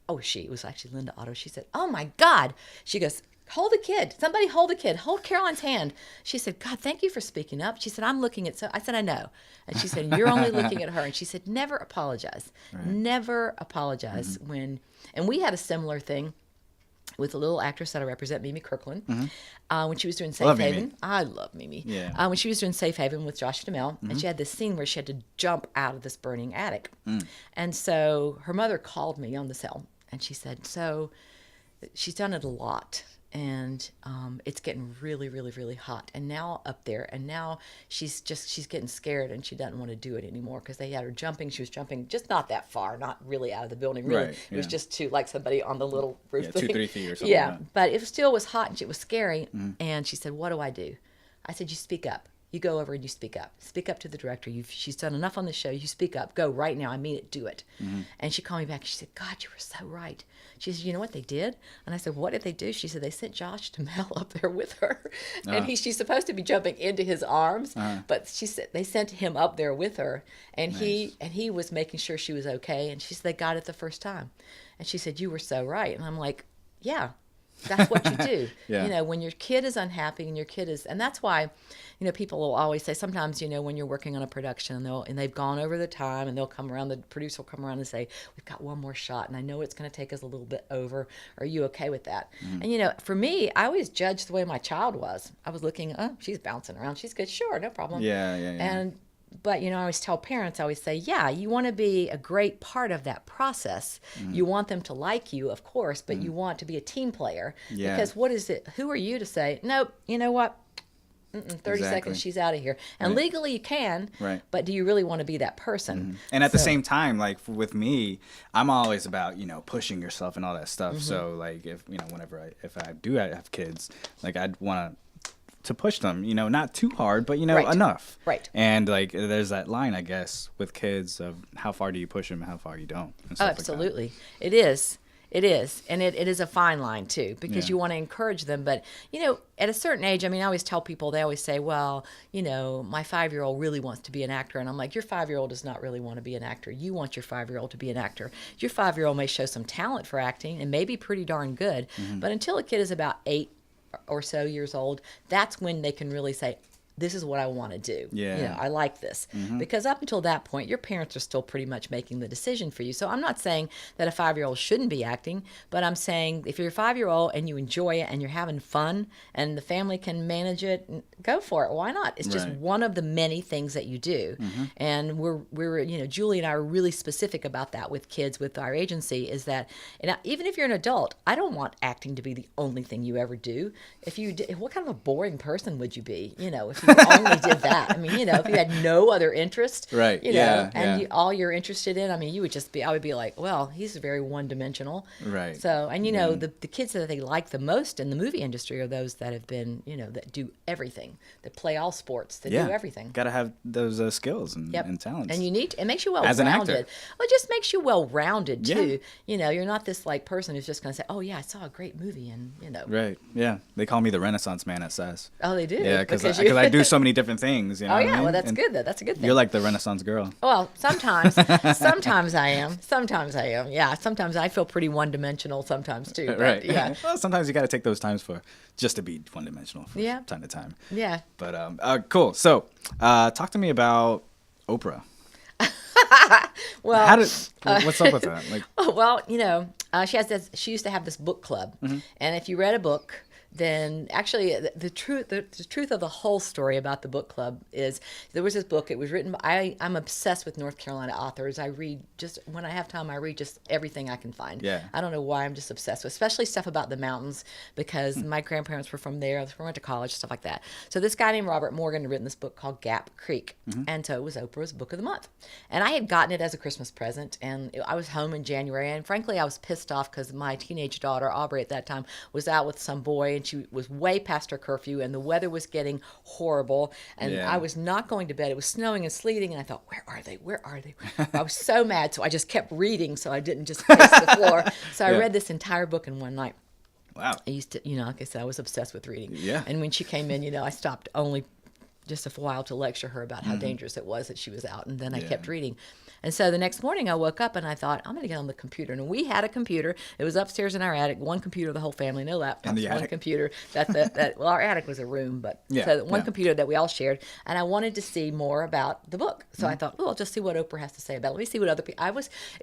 it was actually Linda Otto. She said, oh my God. She goes, hold the kid. Somebody hold the kid. Hold Caroline's hand. She said, God, thank you for speaking up. She said, I'm looking at, I said, I know. And she said, you're only looking at her. And she said, never apologize. Right. Never apologize and we had a similar thing. with a little actress that I represent, Mimi Kirkland, when she was doing Safe Love Haven. Mimi. I love Mimi. Yeah. When she was doing Safe Haven with Josh Duhamel, and she had this scene where she had to jump out of this burning attic. And so her mother called me on the cell, and she said, so she's done it a lot. And it's getting really, really, really hot. And now up there, and now she's getting scared, and she doesn't want to do it anymore because they had her jumping. She was jumping just not that far, not really out of the building. Really, Right, it was just to like somebody on the little roof. Yeah, thing. 2-3 feet or something. Yeah, but it still was hot, and it was scary. And she said, "What do?" I said, "You speak up. You go over and you speak up. Speak up to the director. She's done enough on the show. You speak up. Go right now. I mean it. Do it." And she called me back. She said, "God, you were so right." She said, "You know what they did?" And I said, "What did they do?" She said, "They sent Josh Duhamel up there with her, and she's supposed to be jumping into his arms, but she said they sent him up there with her, and he was making sure she was okay." And she said they got it the first time, and she said, "You were so right." And I'm like, "Yeah." That's what you do. Yeah. You know, when your kid is unhappy and your kid is, and that's why, you know, people will always say sometimes, you know, when you're working on a production and they've gone over the time and they'll come around, the producer will come around and say, "We've got one more shot and I know it's going to take us a little bit over. Are you okay with that?" And, you know, for me, I always judged the way my child was. I was looking, oh, she's bouncing around. She's good. Sure. No problem. Yeah. But, you know, I always tell parents, I always say, yeah, you want to be a great part of that process. You want them to like you, of course, but you want to be a team player. Yeah. Because what is it? Who are you to say, nope, you know what? 30 seconds, she's out of here. And legally you can, but do you really want to be that person? And at the same time, like with me, I'm always about, you know, pushing yourself and all that stuff. So like if, you know, if I do have kids, like I'd want to push them, you know, not too hard, but, you know, enough. Right. And like there's that line, I guess, with kids of how far do you push them and how far you don't. And stuff Absolutely. Like It is. It is. And it is a fine line, too, because you want to encourage them. But, you know, at a certain age, I mean, I always tell people, they always say, well, you know, my 5-year-old really wants to be an actor. And I'm like, your 5-year-old does not really want to be an actor. You want your 5-year-old to be an actor. Your 5-year-old may show some talent for acting and may be pretty darn good. But until a kid is about 8 or so years old, that's when they can really say, this is what I want to do. Yeah. You know, I like this. Because up until that point, your parents are still pretty much making the decision for you. So I'm not saying that a 5-year-old shouldn't be acting, but I'm saying if you're a 5-year-old and you enjoy it and you're having fun and the family can manage it, go for it. Why not? It's just one of the many things that you do. And we're, you know, Julie and I are really specific about that with kids, with our agency, is that, and even if you're an adult, I don't want acting to be the only thing you ever do. If you did, what kind of a boring person would you be? You know, if you only did that. I mean, you know, if you had no other interest, you know, all you're interested in, I mean, you would just be, I would be like, well, he's very one-dimensional. Right. So, and you know, the kids that they like the most in the movie industry are those that have been, you know, that do everything, that play all sports, that do everything. Got to have those skills and talents. And you need to, it makes you well-rounded. Well, it just makes you well-rounded too. You know, you're not this like person who's just going to say, oh yeah, I saw a great movie and, you know. Right. Yeah. They call me the Renaissance man at SAS. Oh, they do? Yeah, because I do so many different things. You know oh, yeah. I mean? Well, that's good. That's a good thing. You're like the Renaissance girl. Well, sometimes. Sometimes I am. Sometimes I am. Yeah. Sometimes I feel pretty one-dimensional sometimes too. But, right. Yeah. Well, sometimes you got to take those times just to be one-dimensional from time to time. Yeah. But cool. So talk to me about Oprah. Well, what's up with that? Like, well, you know, she used to have this book club, and if you read a book, then actually the truth of the whole story about the book club is there was this book. It was written by, I'm obsessed with North Carolina authors. I read just when I have time. I read just everything I can find. Yeah. I don't know why I'm just obsessed with, especially stuff about the mountains because my grandparents were from there. I went to college, stuff like that. So this guy named Robert Morgan had written this book called Gap Creek, and so it was Oprah's book of the month. And I had gotten it as a Christmas present, and I was home in January, and frankly, I was pissed off because my teenage daughter Aubrey at that time was out with some boy, and she was way past her curfew, and the weather was getting horrible, and I was not going to bed. It was snowing and sleeting, and I thought, where are they? I was so mad, so I just kept reading, so I didn't just pace the floor. So I read this entire book in one night. Wow. I used to, you know, like I said, I was obsessed with reading. Yeah. And when she came in, you know, I stopped only just a while to lecture her about how dangerous it was that she was out, and then I kept reading. And so the next morning I woke up and I thought, I'm going to get on the computer. And we had a computer. It was upstairs in our attic, one computer, the whole family, no laptops, one computer. Well, our attic was a room, but so one computer that we all shared. And I wanted to see more about the book. So I thought, I'll just see what Oprah has to say about it. Let me see what other people, it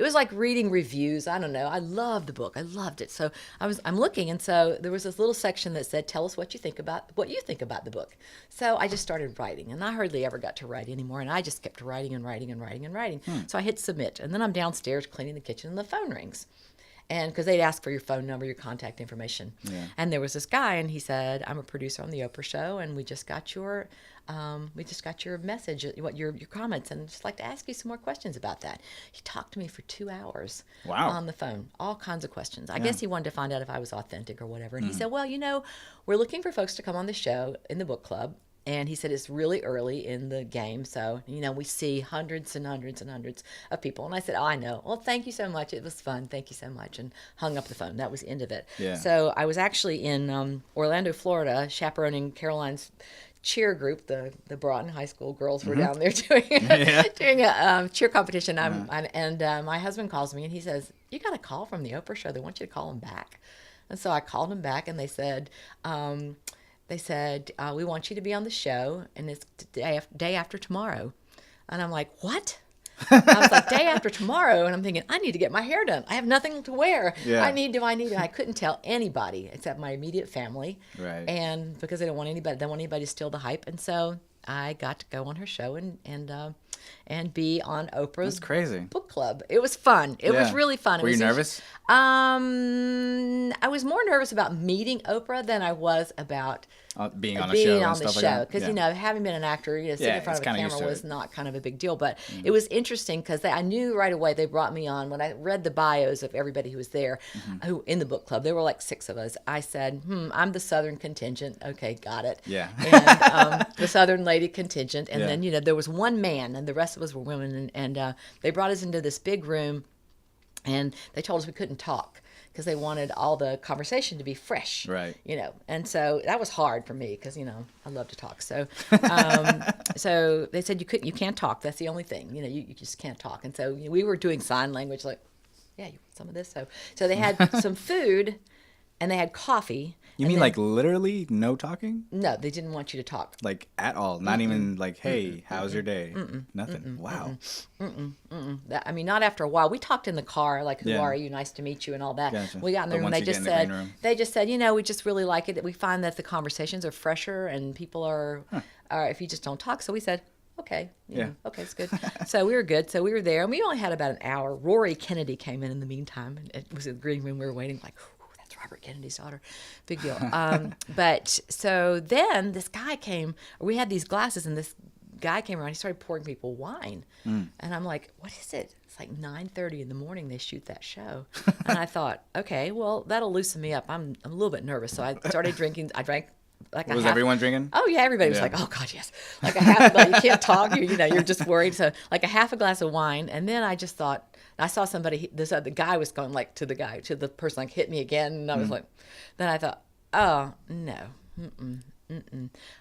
was like reading reviews. I don't know. I loved the book. I loved it. So I'm looking. And so there was this little section that said, tell us what you think about the book. So I just started writing, and I hardly ever got to write anymore. And I just kept writing and writing and writing and writing. So I hit submit, and then I'm downstairs cleaning the kitchen, and the phone rings. And because they'd ask for your phone number, your contact information. Yeah. And there was this guy, and he said, I'm a producer on the Oprah show, and we just got your message, your comments, and I'd just like to ask you some more questions about that. He talked to me for 2 hours on the phone, all kinds of questions. I guess he wanted to find out if I was authentic or whatever. And he said, well, we're looking for folks to come on the show in the book club. And he said, it's really early in the game. So, we see hundreds and hundreds and hundreds of people. And I said, I know. Well, thank you so much. It was fun. Thank you so much. And hung up the phone. That was the end of it. Yeah. So I was actually in Orlando, Florida, chaperoning Caroline's cheer group. The Broughton High School girls were down there doing a cheer competition. My husband calls me and he says, you got a call from the Oprah show. They want you to call them back. And so I called them back and they said, we want you to be on the show, and it's day after tomorrow. And I'm like, what? I was like, day after tomorrow? And I'm thinking, I need to get my hair done. I have nothing to wear. Yeah. I need to. I couldn't tell anybody except my immediate family. Right. And because they don't want anybody to steal the hype. And so I got to go on her show and be on Oprah's book club. It was fun. It was really fun. Were you nervous? I was more nervous about meeting Oprah than I was about being on the show. Because having been an actor, sitting in front of a camera was not kind of a big deal. But it was interesting because I knew right away they brought me on. When I read the bios of everybody who was there, who in the book club, there were like 6 of us. I said, I'm the Southern contingent. Okay, got it. Yeah. And the Southern lady contingent, and then there was one man, and the rest of us were women, and they brought us into this big room, and they told us we couldn't talk because they wanted all the conversation to be fresh, right? And so that was hard for me because I love to talk. So, so they said you can't talk. That's the only thing. You just can't talk. And so we were doing sign language, like, you want some of this? So they had some food, and they had coffee. You mean like literally no talking? No, they didn't want you to talk. Like at all? Not even like, hey, how's your day? Nothing. Wow. I mean, not after a while. We talked in the car, like, who are you? Nice to meet you and all that. Gotcha. We got in there and they just said, we just really like it. We find that the conversations are fresher and people are if you just don't talk. So we said, okay, okay, it's good. So we were good. So we were there, and we only had about an hour. Rory Kennedy came in the meantime, and it was in the green room. We were waiting, like, Robert Kennedy's daughter. Big deal. But so then this guy came. We had these glasses, and this guy came around. He started pouring people wine. And I'm like, what is it? It's like 9:30 in the morning they shoot that show. And I thought, okay, well, that'll loosen me up. I'm a little bit nervous. So I started drinking. I drank like was everyone drinking? Oh, yeah. Everybody was like, oh, God, yes. Like a half, like you can't talk. You're just worried. So like a half a glass of wine. And then I just thought, I saw somebody, the guy was going like to the person, like, hit me again. And I was like, then I thought, oh, no.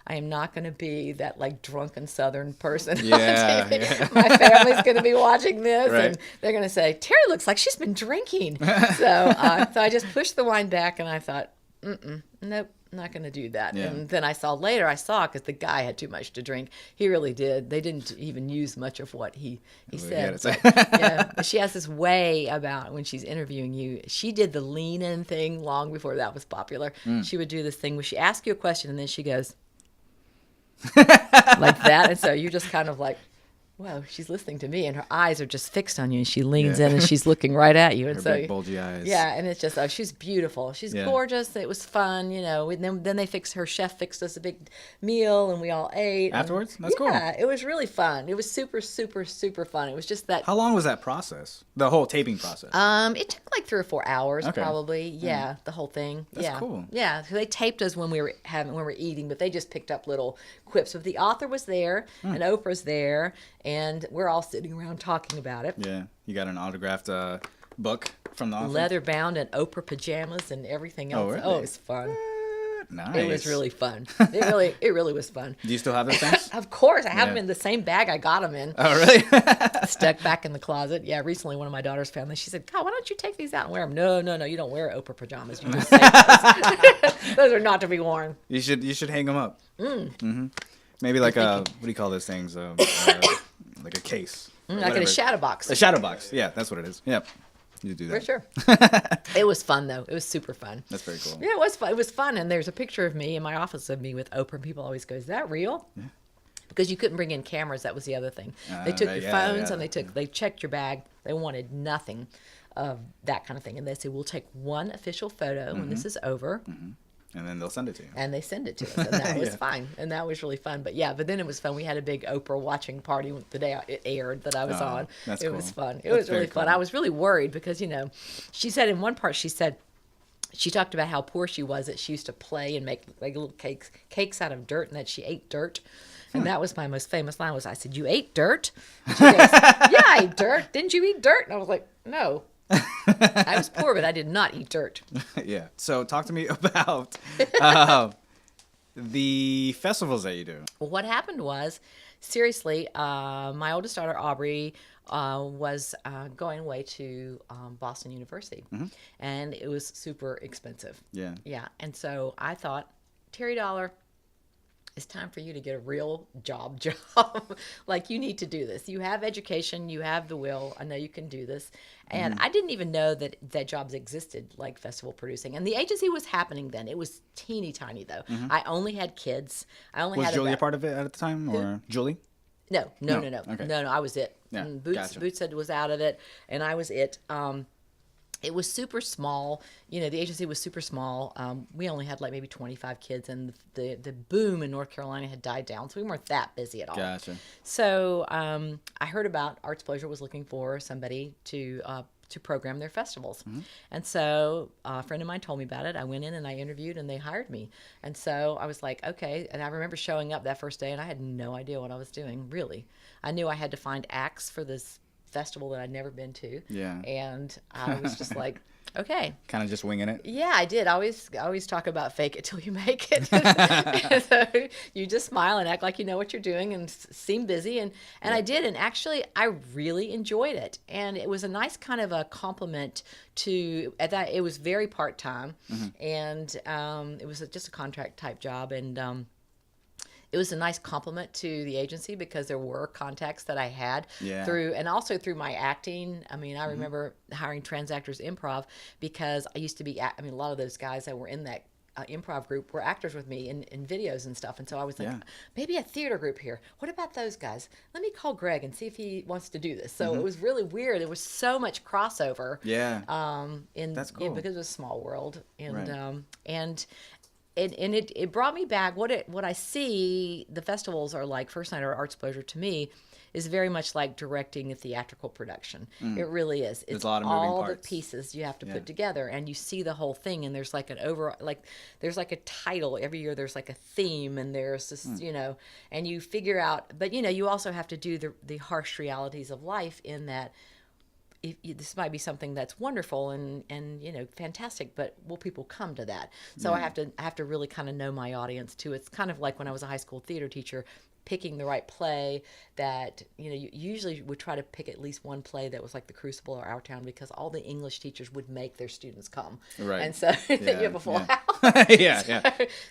I am not going to be that like drunken Southern person. Yeah, My family's going to be watching this, and they're going to say, Terri looks like she's been drinking. So I just pushed the wine back, and I thought, nope. Not going to do that. Yeah. And then I saw because the guy had too much to drink. He really did. They didn't even use much of what he said. But she has this way about when she's interviewing you. She did the lean in thing long before that was popular. She would do this thing where she asks you a question and then she goes like that. And so you're just kind of like, whoa, she's listening to me, and her eyes are just fixed on you, and she leans in, and she's looking right at you. And her big bulgy eyes. Yeah, and it's just, she's beautiful. She's gorgeous. It was fun, And then her chef fixed us a big meal, and we all ate. Afterwards? That's cool. Yeah, it was really fun. It was super, super, super fun. It was just that. How long was that process? The whole taping process? It took like 3 or 4 hours, probably. Yeah, the whole thing. That's cool. Yeah, so they taped us when we were eating, but they just picked up little quips. But the author was there, and Oprah's there, and we're all sitting around talking about it. Yeah, you got an autographed book from the author? Leather bound and Oprah pajamas and everything else. Oh, really? Oh, it was fun. Nice. It was really fun. It really was fun. Do you still have those things? Of course. I have them in the same bag I got them in. Oh, really? Stuck back in the closet. Yeah, recently one of my daughters found them. She said, God, why don't you take these out and wear them? No, you don't wear Oprah pajamas. You just save those. Those are not to be worn. You should hang them up. Mm-hmm. Maybe like what do you call those things? Like a case. Like in a shadow box. A shadow box. Yeah, that's what it is. Yep. You do that. For sure. It was fun, though. It was super fun. That's very cool. Yeah, it was fun. It was fun. And there's a picture of me in my office of me with Oprah. And people always go, is that real? Yeah. Because you couldn't bring in cameras. That was the other thing. They took your phones and they checked your bag. They wanted nothing of that kind of thing. And they said, we'll take one official photo when this is over. Mm-hmm. And then they'll send it to you. And they send it to us. And that was fine. And that was really fun. But but then it was fun. We had a big Oprah watching party the day it aired that I was on. It was fun. It was really fun. I was really worried because, she said in one part, she talked about how poor she was, that she used to play and make like little cakes out of dirt, and that she ate dirt. And that was my most famous line I said, you ate dirt? And she goes, yeah, I ate dirt. Didn't you eat dirt? And I was like, no. I was poor, but I did not eat dirt. Yeah. So talk to me about the festivals that you do. What happened was, seriously, my oldest daughter, Aubrey, was going away to Boston University. Mm-hmm. And it was super expensive. Yeah. Yeah. And so I thought, Terri Dollar, it's time for you to get a real job. Like, you need to do this. You have education. You have the will. I know you can do this. And I didn't even know that jobs existed, like festival producing. And the agency was happening then. It was teeny tiny, though. Mm-hmm. I only had kids. Was Julie a part of it at the time? Or Julie? No. Okay. No, I was it. Yeah, Boots said was out of it, and I was it. It was super small. The agency was super small. We only had like maybe 25 kids, and the boom in North Carolina had died down, so we weren't that busy at all. Gotcha. So I heard about Artsplosure was looking for somebody to program their festivals. Mm-hmm. And so a friend of mine told me about it. I went in and I interviewed, and they hired me. And so I was like, okay. And I remember showing up that first day, and I had no idea what I was doing, really. I knew I had to find acts for this festival that I'd never been to. Yeah. And I was just like, okay. Kind of just winging it. Yeah, I did. I always talk about fake it till you make it. So you just smile and act like you know what you're doing and seem busy. And I did. And actually, I really enjoyed it. And it was a nice kind of a compliment to, at that, it was very part-time. Mm-hmm. And it was just a contract type job. And it was a nice compliment to the agency because there were contacts that I had through, and also through my acting. I mean, I remember hiring Transactors Improv because I used to be, a lot of those guys that were in that improv group were actors with me in videos and stuff. And so I was like, maybe a theater group here. What about those guys? Let me call Greg and see if he wants to do this. So it was really weird. There was so much crossover. Yeah. That's cool. Because it was a small world. And, right. And it brought me back. What I see the festivals are like. First Night or Artsplosure to me is very much like directing a theatrical production. It really is. It's a lot of moving all parts. the pieces you have to put together, and you see the whole thing. And there's like there's like a title every year. There's like a theme, and there's this and you figure out. But you also have to do the harsh realities of life in that. This might be something that's wonderful and fantastic, but will people come to that? So I have to really kind of know my audience too. It's kind of like when I was a high school theater teacher, picking the right play that you usually would try to pick at least one play that was like The Crucible or Our Town, because all the English teachers would make their students come, right? And so you have a full house.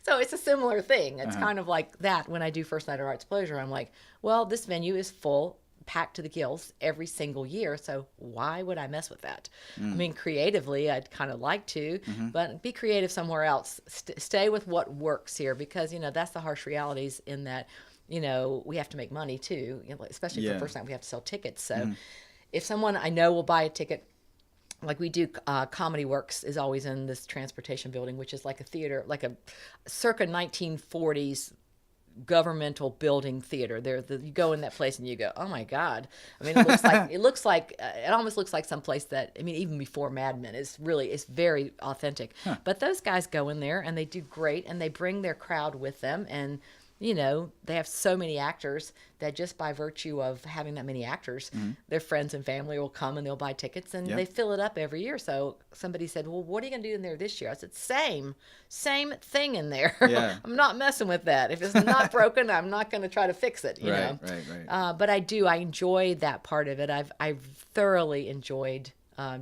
So it's a similar thing. It's kind of like that. When I do First Night or Artsplosure, I'm like, well, this venue is full, packed to the gills every single year, so why would I mess with that? I mean, creatively I'd kind of like to, but be creative somewhere else. Stay with what works here, because that's the harsh realities in that we have to make money too, especially for the first time we have to sell tickets. So if someone I know will buy a ticket, like we do, Comedy Works is always in this transportation building, which is like a theater, like a circa 1940s governmental building theater. You go in that place and you go, oh my God. I mean, it almost looks like some place that, even before Mad Men, it's very authentic. But those guys go in there and they do great, and they bring their crowd with them, and you know, they have so many actors that just by virtue of having that many actors, their friends and family will come and they'll buy tickets, and they fill it up every year. So somebody said, well, what are you going to do in there this year? I said, same thing in there. Yeah. I'm not messing with that. If it's not broken, I'm not going to try to fix it, you know? Right. But I enjoy that part of it. I've thoroughly enjoyed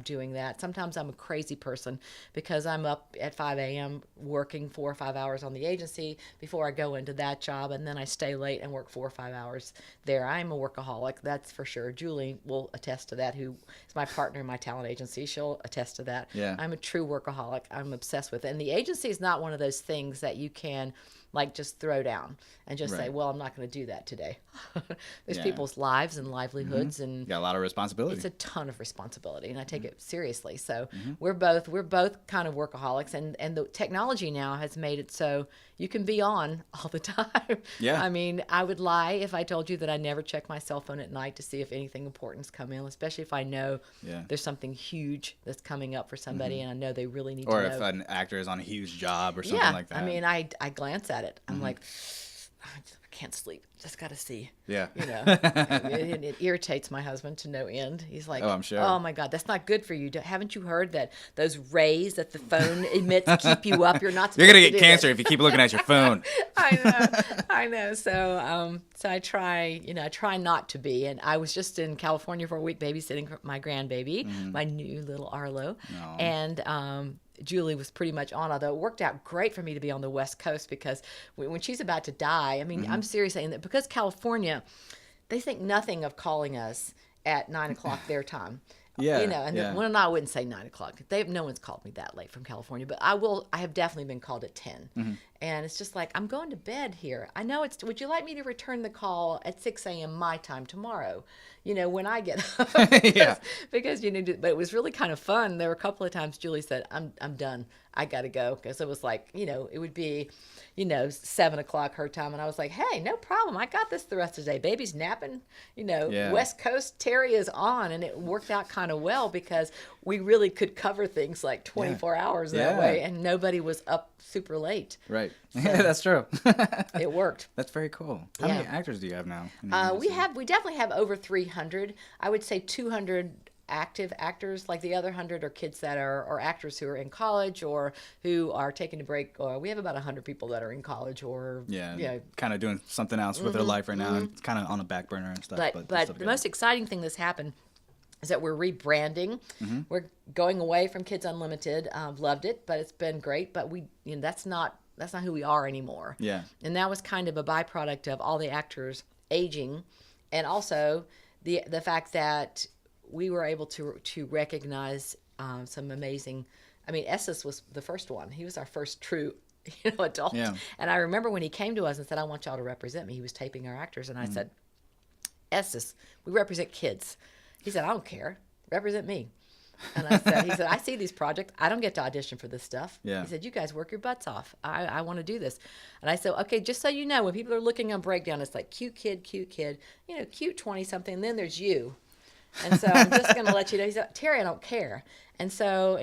doing that. Sometimes I'm a crazy person because I'm up at 5 a.m. working 4 or 5 hours on the agency before I go into that job, and then I stay late and work 4 or 5 hours there. I'm a workaholic, that's for sure. Julie will attest to that, who is my partner in my talent agency. She'll attest to that. Yeah. I'm a true workaholic. I'm obsessed with it. And the agency is not one of those things that you can like just throw down and just say, well, I'm not going to do that today. There's people's lives and livelihoods, and got a lot of responsibility. It's a ton of responsibility, and I take it seriously. So we're both kind of workaholics, and the technology now has made it so you can be on all the time. Yeah. I mean, I would lie if I told you that I never check my cell phone at night to see if anything important's come in, especially if I know there's something huge that's coming up for somebody, and I know they really need to know. Or if an actor is on a huge job or something like that. I mean, I glance at it. I'm like, I can't sleep. Just got to see. Yeah. You know, it irritates my husband to no end. He's like, I'm sure. Oh my God, that's not good for you. Haven't you heard that those rays that the phone emits keep you up? You're not. You're gonna get cancer if you keep looking at your phone. I know. So I try not to be. And I was just in California for a week babysitting my grandbaby, my new little Arlo, and Julie was pretty much on, although it worked out great for me to be on the West Coast because when she's about to die, I mean, I'm serious saying that because California, they think nothing of calling us at 9 o'clock their time. Yeah. You know, and well, I wouldn't say 9 o'clock. No one's called me that late from California, but I have definitely been called at 10. And it's just like, I'm going to bed here. I know would you like me to return the call at 6 a.m. my time tomorrow? You know, when I get up. Because you need to, but it was really kind of fun. There were a couple of times Julie said, I'm done. I got to go. Because it was like, you know, it would be, 7 o'clock her time. And I was like, hey, no problem. I got this the rest of the day. Baby's napping, West Coast, Terri is on. And it worked out kind of well because we really could cover things like 24 hours that way. And nobody was up super late. Right. So, that's true. It worked. That's very cool. How many actors do you have now? We definitely have over 300. I would say 200 active actors. Like the other 100 are kids that are actors who are in college or who are taking a break. Or we have about 100 people that are in college or kind of doing something else with their life right now, and kind of on the back burner and stuff. But the most exciting thing that's happened is that we're rebranding. We're going away from Kids Unlimited. Loved it, but it's been great. But that's not who we are anymore. Yeah. And that was kind of a byproduct of all the actors aging, and also the fact that we were able to recognize some amazing. I mean, Estes was the first one. He was our first true adult. Yeah. And I remember when he came to us and said, I want y'all to represent me. He was taping our actors, and I said, Estes, we represent kids. He said, I don't care. Represent me. And he said, I see these projects. I don't get to audition for this stuff. Yeah. He said, you guys work your butts off. I want to do this. And I said, okay, just so you know, when people are looking on Breakdown, it's like cute kid, cute 20-something, and then there's you. And so I'm just going to let you know. He said, Terri, I don't care. And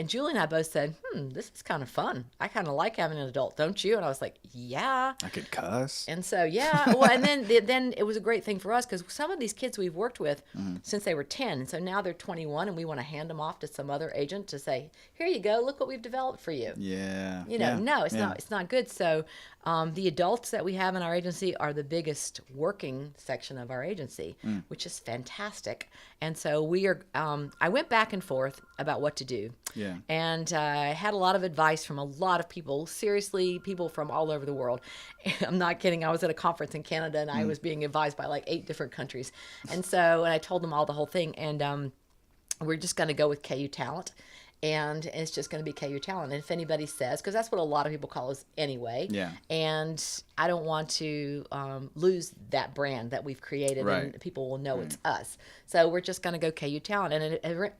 Julie and I both said, this is kind of fun. I kind of like having an adult, don't you? And I was like, yeah. I could cuss. And so, yeah. Well, and then it was a great thing for us because some of these kids we've worked with since they were 10. And so now they're 21 and we want to hand them off to some other agent to say, here you go. Look what we've developed for you. Yeah. No, it's not good. So the adults that we have in our agency are the biggest working section of our agency, which is fantastic. And so we are, I went back and forth about what to do. Yeah. And I had a lot of advice from a lot of people, seriously, people from all over the world. I'm not kidding. I was at a conference in Canada and I was being advised by like 8 different countries. And I told them all the whole thing. And we're just going to go with KU Talent. And it's just going to be KU Talent. And if anybody says, because that's what a lot of people call us anyway. Yeah. And I don't want to lose that brand that we've created, and people will know it's us. So we're just going to go KU Talent, and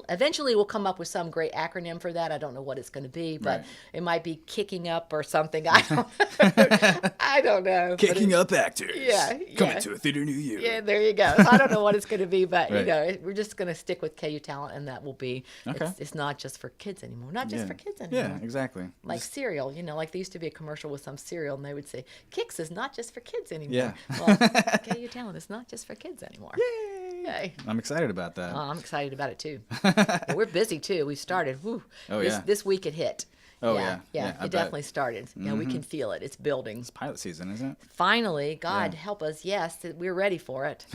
eventually we'll come up with some great acronym for that. I don't know what it's going to be, but it might be Kicking Up or something. I don't know. Kicking Up Actors. Yeah. Coming to a theater near you. Yeah, there you go. So I don't know what it's going to be, but we're just going to stick with KU Talent, and that will be. Okay. It's not not just for kids anymore. Not just for kids anymore. Yeah, exactly. Like cereal, you know, like there used to be a commercial with some cereal, and they would say, Kix is not just for kids anymore. Yeah. Well, okay, you're telling it's not just for kids anymore. Yay! I'm excited about that. I'm excited about it, too. Yeah, we're busy, too. We started. Whew, this week it hit. Oh, yeah. It definitely started. Yeah, we can feel it. It's building. It's pilot season, isn't it? Finally, God help us. Yes, we're ready for it.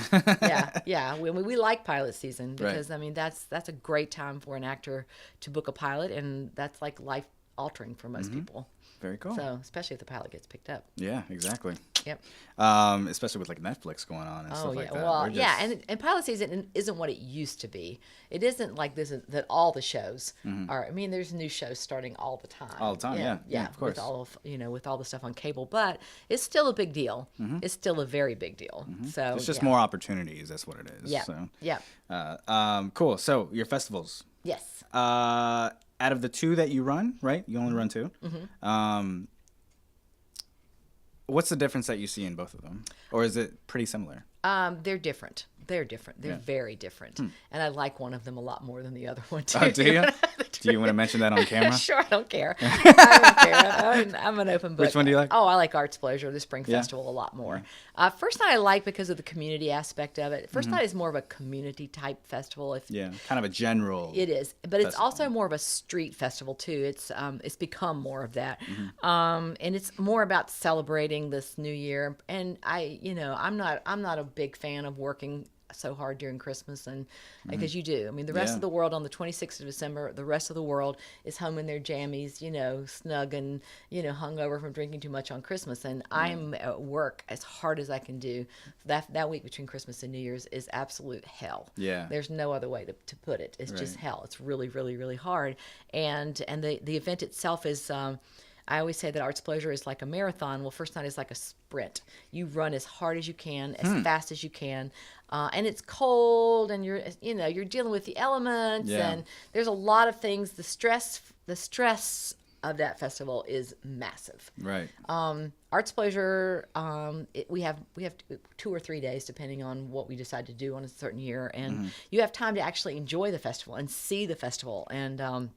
Yeah. We like pilot season because, I mean, that's a great time for an actor to book a pilot, and that's like life altering for most people. Very cool. So, especially if the pilot gets picked up. Yeah, exactly. Yep. Especially with like Netflix going on and stuff like that. Well, and pilot season isn't what it used to be. It isn't like this that all the shows are. I mean, there's new shows starting all the time. All the time, yeah, of course. With all the stuff on cable, but it's still a big deal. It's still a very big deal. So it's just more opportunities. That's what it is. Yeah. So. Yeah. Cool. So your festivals. Yes. Out of the 2 that you run, right? You only run 2. What's the difference that you see in both of them? Or is it pretty similar? They're different. They're different. They're very different. And I like one of them a lot more than the other one, too. Oh, do you? Do you want to mention that on camera? Sure, I don't care. I don't care. I'm an open book. Which one do you like? Oh, I like Artsplosure, the Spring Festival, a lot more. First Night I like because of the community aspect of it. First Night is more of a community type festival. Kind of a general. It is, but it's also more of a street festival too. It's become more of that, and it's more about celebrating this new year. And I'm not a big fan of working so hard during Christmas, and because you do. I mean, the rest of the world on the 26th of December, the rest of the world is home in their jammies, snug and, hungover from drinking too much on Christmas. And I'm at work as hard as I can do. That week between Christmas and New Year's is absolute hell. Yeah. There's no other way to put it. It's just hell. It's really, really, really hard. And the event itself is, I always say that Artsplosure is like a marathon. Well, First Night is like a sprint. You run as hard as you can, as fast as you can, and it's cold, and you're dealing with the elements, and there's a lot of things. The stress of that festival is massive. Right. Artsplosure, we have 2 or 3 days depending on what we decide to do on a certain year, and you have time to actually enjoy the festival and see the festival, and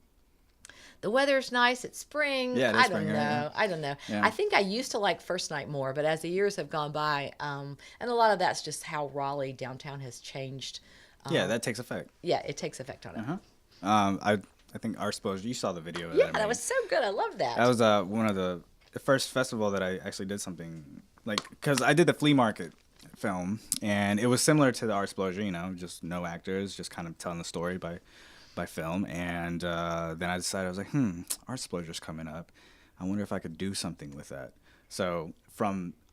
the weather's nice. It's spring. Yeah, I don't know. Yeah. I think I used to like First Night more, but as the years have gone by, and a lot of that's just how Raleigh downtown has changed. That takes effect. Yeah, it takes effect on it. I think Artsplosure. You saw the video. That was so good. I love that. That was one of the first festival that I actually did something like, because I did the flea market film, and it was similar to the Artsplosure. Just no actors, just kind of telling the story by film, and then I decided, I was like, Artsplosure's coming up. I wonder if I could do something with that. So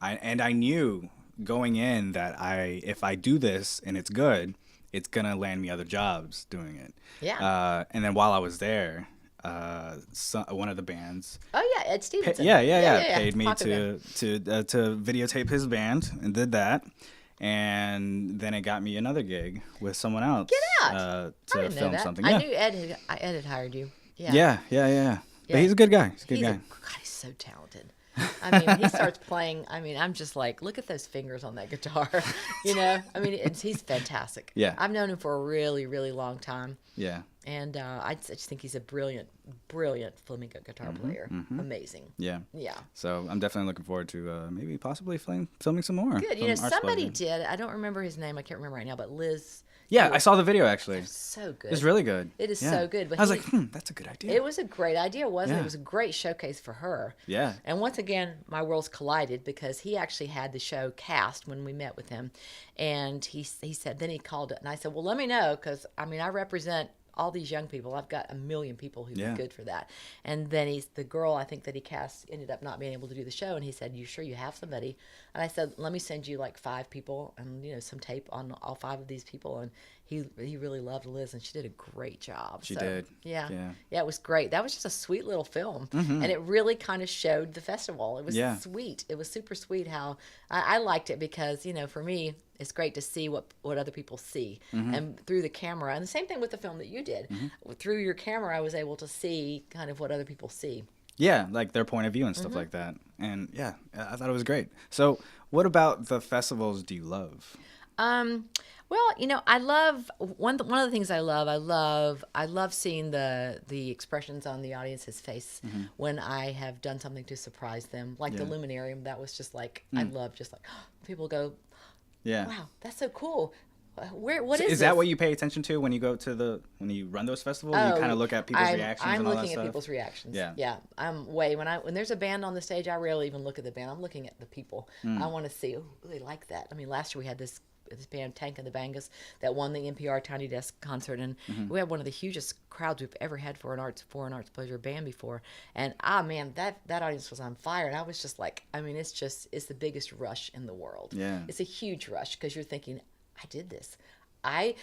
I knew going in that if I do this and it's good, it's gonna land me other jobs doing it. Yeah. And then while I was there, one of the bands. Oh yeah, Ed Stevenson. Paid me to videotape his band, and did that. And then it got me another gig with someone else. Get out! To film something. I knew Ed had hired you. Yeah. But he's a good guy. God, he's so talented. I mean, he starts playing. I mean, I'm just like, look at those fingers on that guitar. I mean, he's fantastic. Yeah. I've known him for a really, really long time. Yeah. And I just think he's a brilliant flamenco guitar player. Amazing. Yeah. Yeah. So I'm definitely looking forward to maybe possibly filming some more. Good. Somebody did. I don't remember his name. I can't remember right now. But Liz. Yeah, I saw the video actually. It's so good. It's really good. It is so good. But I was like, that's a good idea. It was a great idea, wasn't it? It was a great showcase for her. Yeah. And once again, my worlds collided because he actually had the show cast when we met with him. And he said, then he called it. And I said, well, let me know because, I mean, I represent all these young people. I've got 1 million people who'd be good for that. And then the girl I think that he cast ended up not being able to do the show. And he said, you sure you have somebody? And I said, let me send you like 5 people and, some tape on all 5 of these people. And he really loved Liz, and she did a great job. She did. Yeah, it was great. That was just a sweet little film, and it really kind of showed the festival. It was sweet. It was super sweet how I liked it because, for me, it's great to see what other people see, and through the camera. And the same thing with the film that you did. Through your camera, I was able to see kind of what other people see. Yeah, like their point of view and stuff like that. And I thought it was great. So what about the festivals do you love? Well, I love one of the things I love seeing the expressions on the audience's face when I have done something to surprise them, like the Luminarium. That was just like I love just like people go, wow, that's so cool. What is is that what you pay attention to when you go to when you run those festivals? You kind of look at people's reactions and all that stuff? I'm looking at people's reactions. Yeah. When there's a band on the stage, I rarely even look at the band. I'm looking at the people. I want to see, they like that. I mean, last year we had this band, Tank and the Bangas, that won the NPR Tiny Desk concert, and we had one of the hugest crowds we've ever had for an Artsplosure band before. And man, that audience was on fire, and I was just like, I mean, it's the biggest rush in the world. Yeah, it's a huge rush because you're thinking, I did this. I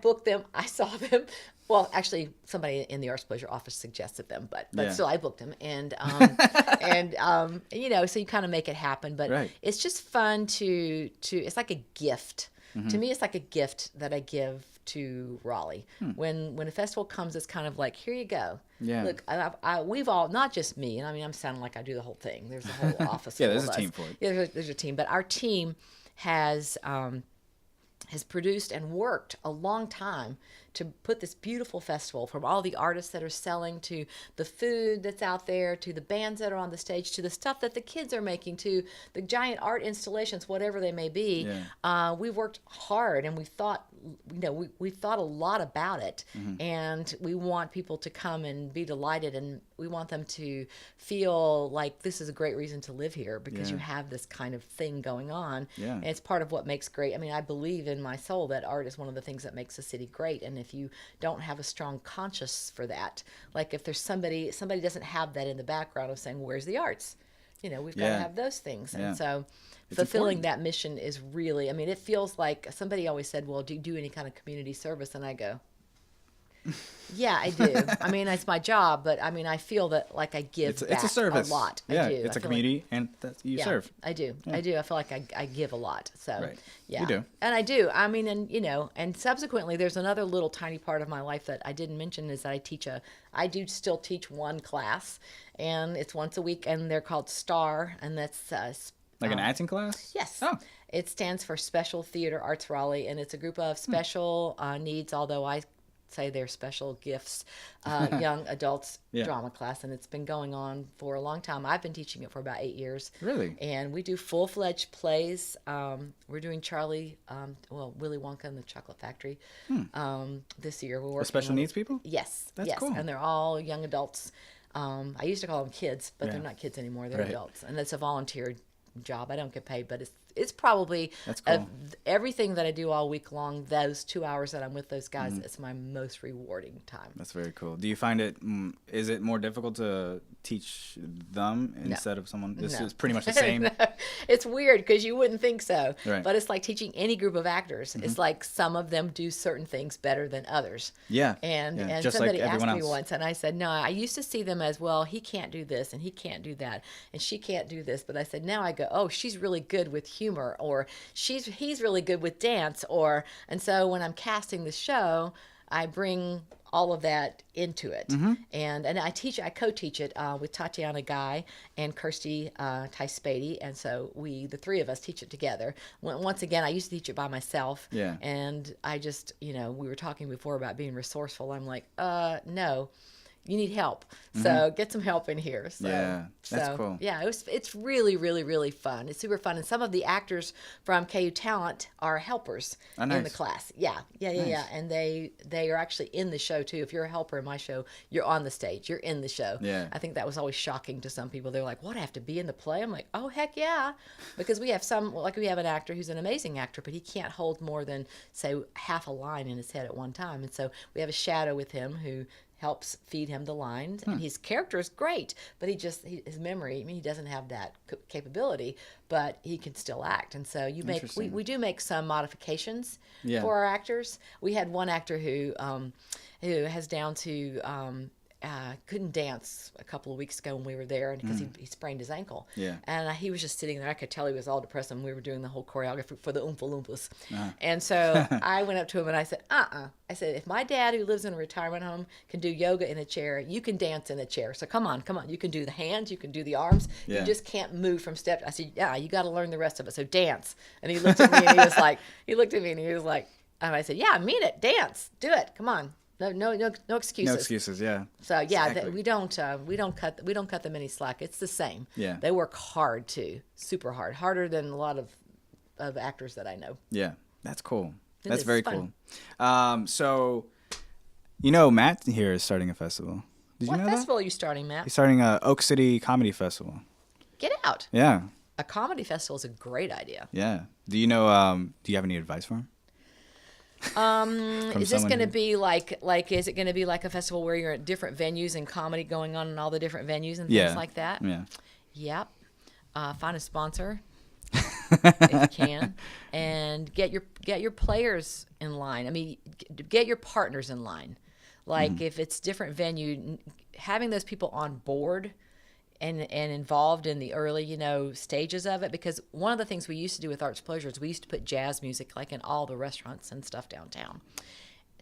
booked them. I saw them. Well, actually, somebody in the Artsplosure office suggested them, but still, I booked them, and so you kind of make it happen. But it's just fun to. It's like a gift. To me, it's like a gift that I give to Raleigh. When a festival comes, it's kind of like, here you go. Yeah. Look, we've all, not just me, and I mean, I'm sounding like I do the whole thing. There's a whole office. There's a team for it. Yeah, there's a team, but our team has produced and worked a long time to put this beautiful festival, from all the artists that are selling, to the food that's out there, to the bands that are on the stage, to the stuff that the kids are making, to the giant art installations, whatever they may be. We worked hard, and we thought a lot about it, and we want people to come and be delighted, and we want them to feel like this is a great reason to live here, because you have this kind of thing going on. And it's part of what makes great. I mean, I believe in my soul that art is one of the things that makes a city great, and if you don't have a strong conscience for that, like if there's somebody doesn't have that in the background of saying, where's the arts? We've got to have those things. And so fulfilling that mission is really, I mean, it feels like, somebody always said, well, do you do any kind of community service? And I go, yeah, I do. I mean, it's my job, but I mean, I feel that like I give back it's a service. A lot. Yeah, I do. It's a community, and you serve. I do. Yeah. I do. I feel like I give a lot. So, yeah. You do. And I do. I mean, and subsequently, there's another little tiny part of my life that I didn't mention, is that I do still teach one class, and it's once a week, and they're called STAR, and that's like an acting class? Yes. Oh. It stands for Special Theater Arts Raleigh, and it's a group of special needs, although I say they're special gifts, young adults drama class, and it's been going on for a long time. I've been teaching it for about 8 years. Really? And we do full-fledged plays. We're doing Willy Wonka and the Chocolate Factory this year. We're working with special needs people? Yes. That's cool. And they're all young adults. I used to call them kids, but they're not kids anymore. They're adults. And it's a volunteer job. I don't get paid, but it's probably everything that I do all week long. Those 2 hours that I'm with those guys, it's my most rewarding time. That's very cool. Do you find is it more difficult to teach them instead of someone? This is pretty much the same. No. It's weird because you wouldn't think so, right. But it's like teaching any group of actors. It's like some of them do certain things better than others. And just somebody like asked me else. once, and I said, no, I used to see them as, well, he can't do this and he can't do that and she can't do this, but I said, now I go, oh, she's really good with humor, or he's really good with dance, and so when I'm casting the show, I bring all of that into it. And I co-teach it with Tatiana Guy and Kirsty Ty-Spady, and so the three of us teach it together. Once again, I used to teach it by myself, and I just, we were talking before about being resourceful. I'm like, no, you need help. So get some help in here. So, that's cool. Yeah, it's really, really, really fun. It's super fun. And some of the actors from KU Talent are helpers in the class. Yeah. And they are actually in the show too. If you're a helper in my show, you're on the stage. You're in the show. Yeah. I think that was always shocking to some people. They're like, what, I have to be in the play? I'm like, oh, heck yeah. Because we have we have an actor who's an amazing actor, but he can't hold more than, say, half a line in his head at one time. And so we have a shadow with him who helps feed him the lines, and his character is great, but his memory, I mean, he doesn't have that capability, but he can still act. And so we do make some modifications for our actors. We had one actor who has down to couldn't dance a couple of weeks ago when we were there, because he sprained his ankle. And he was just sitting there. I could tell he was all depressed, and we were doing the whole choreography for the Oompa Loompas. And so I went up to him and I said, I said, if my dad, who lives in a retirement home, can do yoga in a chair, you can dance in a chair. So come on. You can do the hands, you can do the arms. You just can't move from step. I said, yeah, you got to learn the rest of it. So dance. And he looked at me and he was like, And I said, yeah, I mean it. Dance. Do it. Come on. No excuses. No excuses, yeah. So yeah, exactly. we don't cut them any slack. It's the same. Yeah. They work hard too, super hard, harder than a lot of actors that I know. Yeah, that's cool. It That's is very fun. cool. So, Matt here is starting a festival. Did you know What festival that? are you starting, Matt? He's starting a Oak City Comedy Festival. Get out. Yeah. A comedy festival is a great idea. Yeah. Do you know? Do you have any advice for him? Is this going to be like is it going to be like a festival where you're at different venues and comedy going on in all the different venues and things like that? Yeah. Yep. Find a sponsor if you can, and get your players in line. I mean, get your partners in line. Like if it's different venue, having those people on board and involved in the early, stages of it. Because one of the things we used to do with Artsplosure is we used to put jazz music like in all the restaurants and stuff downtown.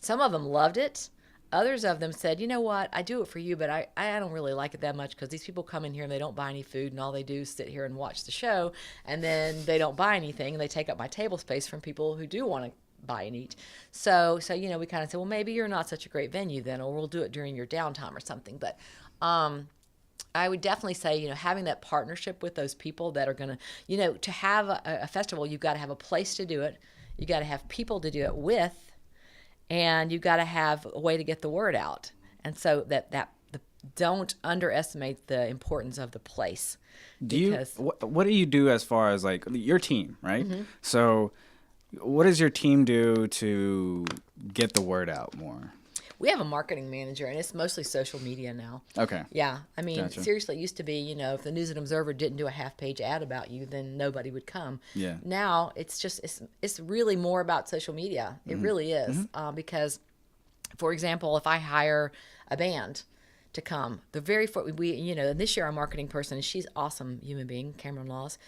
Some of them loved it. Others of them said, you know what, I do it for you, but I don't really like it that much because these people come in here and they don't buy any food and all they do is sit here and watch the show, and then they don't buy anything and they take up my table space from people who do want to buy and eat. So we kind of said, well, maybe you're not such a great venue then, or we'll do it during your downtime or something. But I would definitely say, having that partnership with those people that are going to, to have a festival, you've got to have a place to do it. You got to have people to do it with, and you've got to have a way to get the word out. And so don't underestimate the importance of the place. What do you do as far as like your team, right? Mm-hmm. So what does your team do to get the word out more? We have a marketing manager, and it's mostly social media now. Okay. Yeah. I mean, Gotcha. Seriously, it used to be, if the News and Observer didn't do a half-page ad about you, then nobody would come. Yeah. Now, it's really more about social media. It really is. Because, for example, if I hire a band to come, and this year our marketing person, she's an awesome human being, Cameron Laws.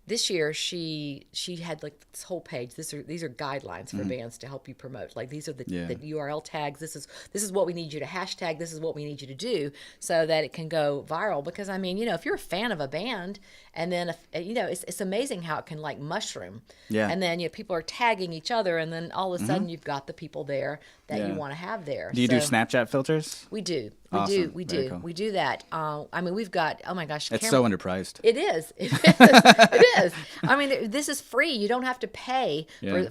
This year, she had like this whole page. These are guidelines for bands to help you promote. Like these are the URL tags. This is what we need you to hashtag. This is what we need you to do so that it can go viral. Because I mean, if you're a fan of a band, and then it's amazing how it can like mushroom. Yeah. And then people are tagging each other, and then all of a sudden you've got the people there that you want to have there. Do you do Snapchat filters? We do. Awesome. We do. Cool. We do that. I mean, we've got, oh my gosh. It's so underpriced. It is. It is. I mean, this is free. You don't have to pay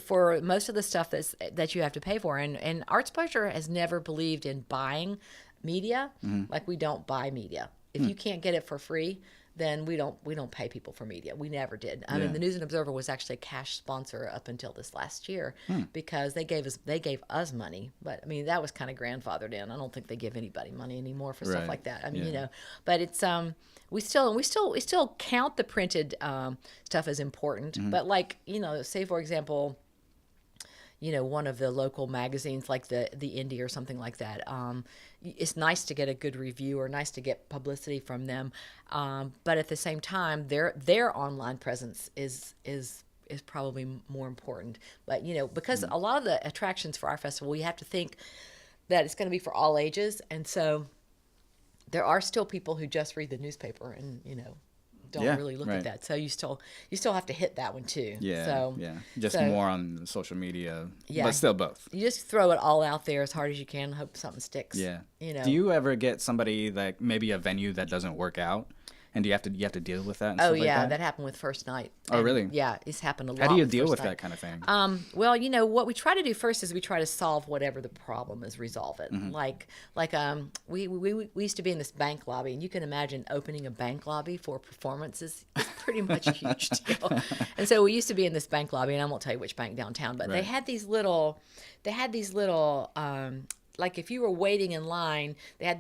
for most of the stuff that you have to pay for. And Artsplosure has never believed in buying media. Like we don't buy media. If you can't get it for free, then we don't pay people for media. We never did. I mean, the News and Observer was actually a cash sponsor up until this last year because they gave us money. But I mean, that was kind of grandfathered in. I don't think they give anybody money anymore for stuff like that. I mean, but it's we still count the printed stuff as important. But like say for example, one of the local magazines like the Indie or something like that. It's nice to get a good review or nice to get publicity from them. But at the same time, their online presence is probably more important. But, because a lot of the attractions for our festival, you have to think that it's going to be for all ages. And so there are still people who just read the newspaper and, don't really look at that. So you still have to hit that one too. Yeah. So, just more on social media, but still both. You just throw it all out there as hard as you can and hope something sticks. Yeah. Do you ever get somebody like maybe a venue that doesn't work out? And do you have to deal with that? And stuff like that happened with First Night. Oh, really? Yeah, it's happened a lot. How do you deal First with Night. that kind of thing? Well, what we try to do first is we try to solve whatever the problem is, resolve it. We used to be in this bank lobby, and you can imagine opening a bank lobby for performances is pretty much a huge deal. And so we used to be in this bank lobby, and I won't tell you which bank downtown, but they had these little. Like if you were waiting in line, they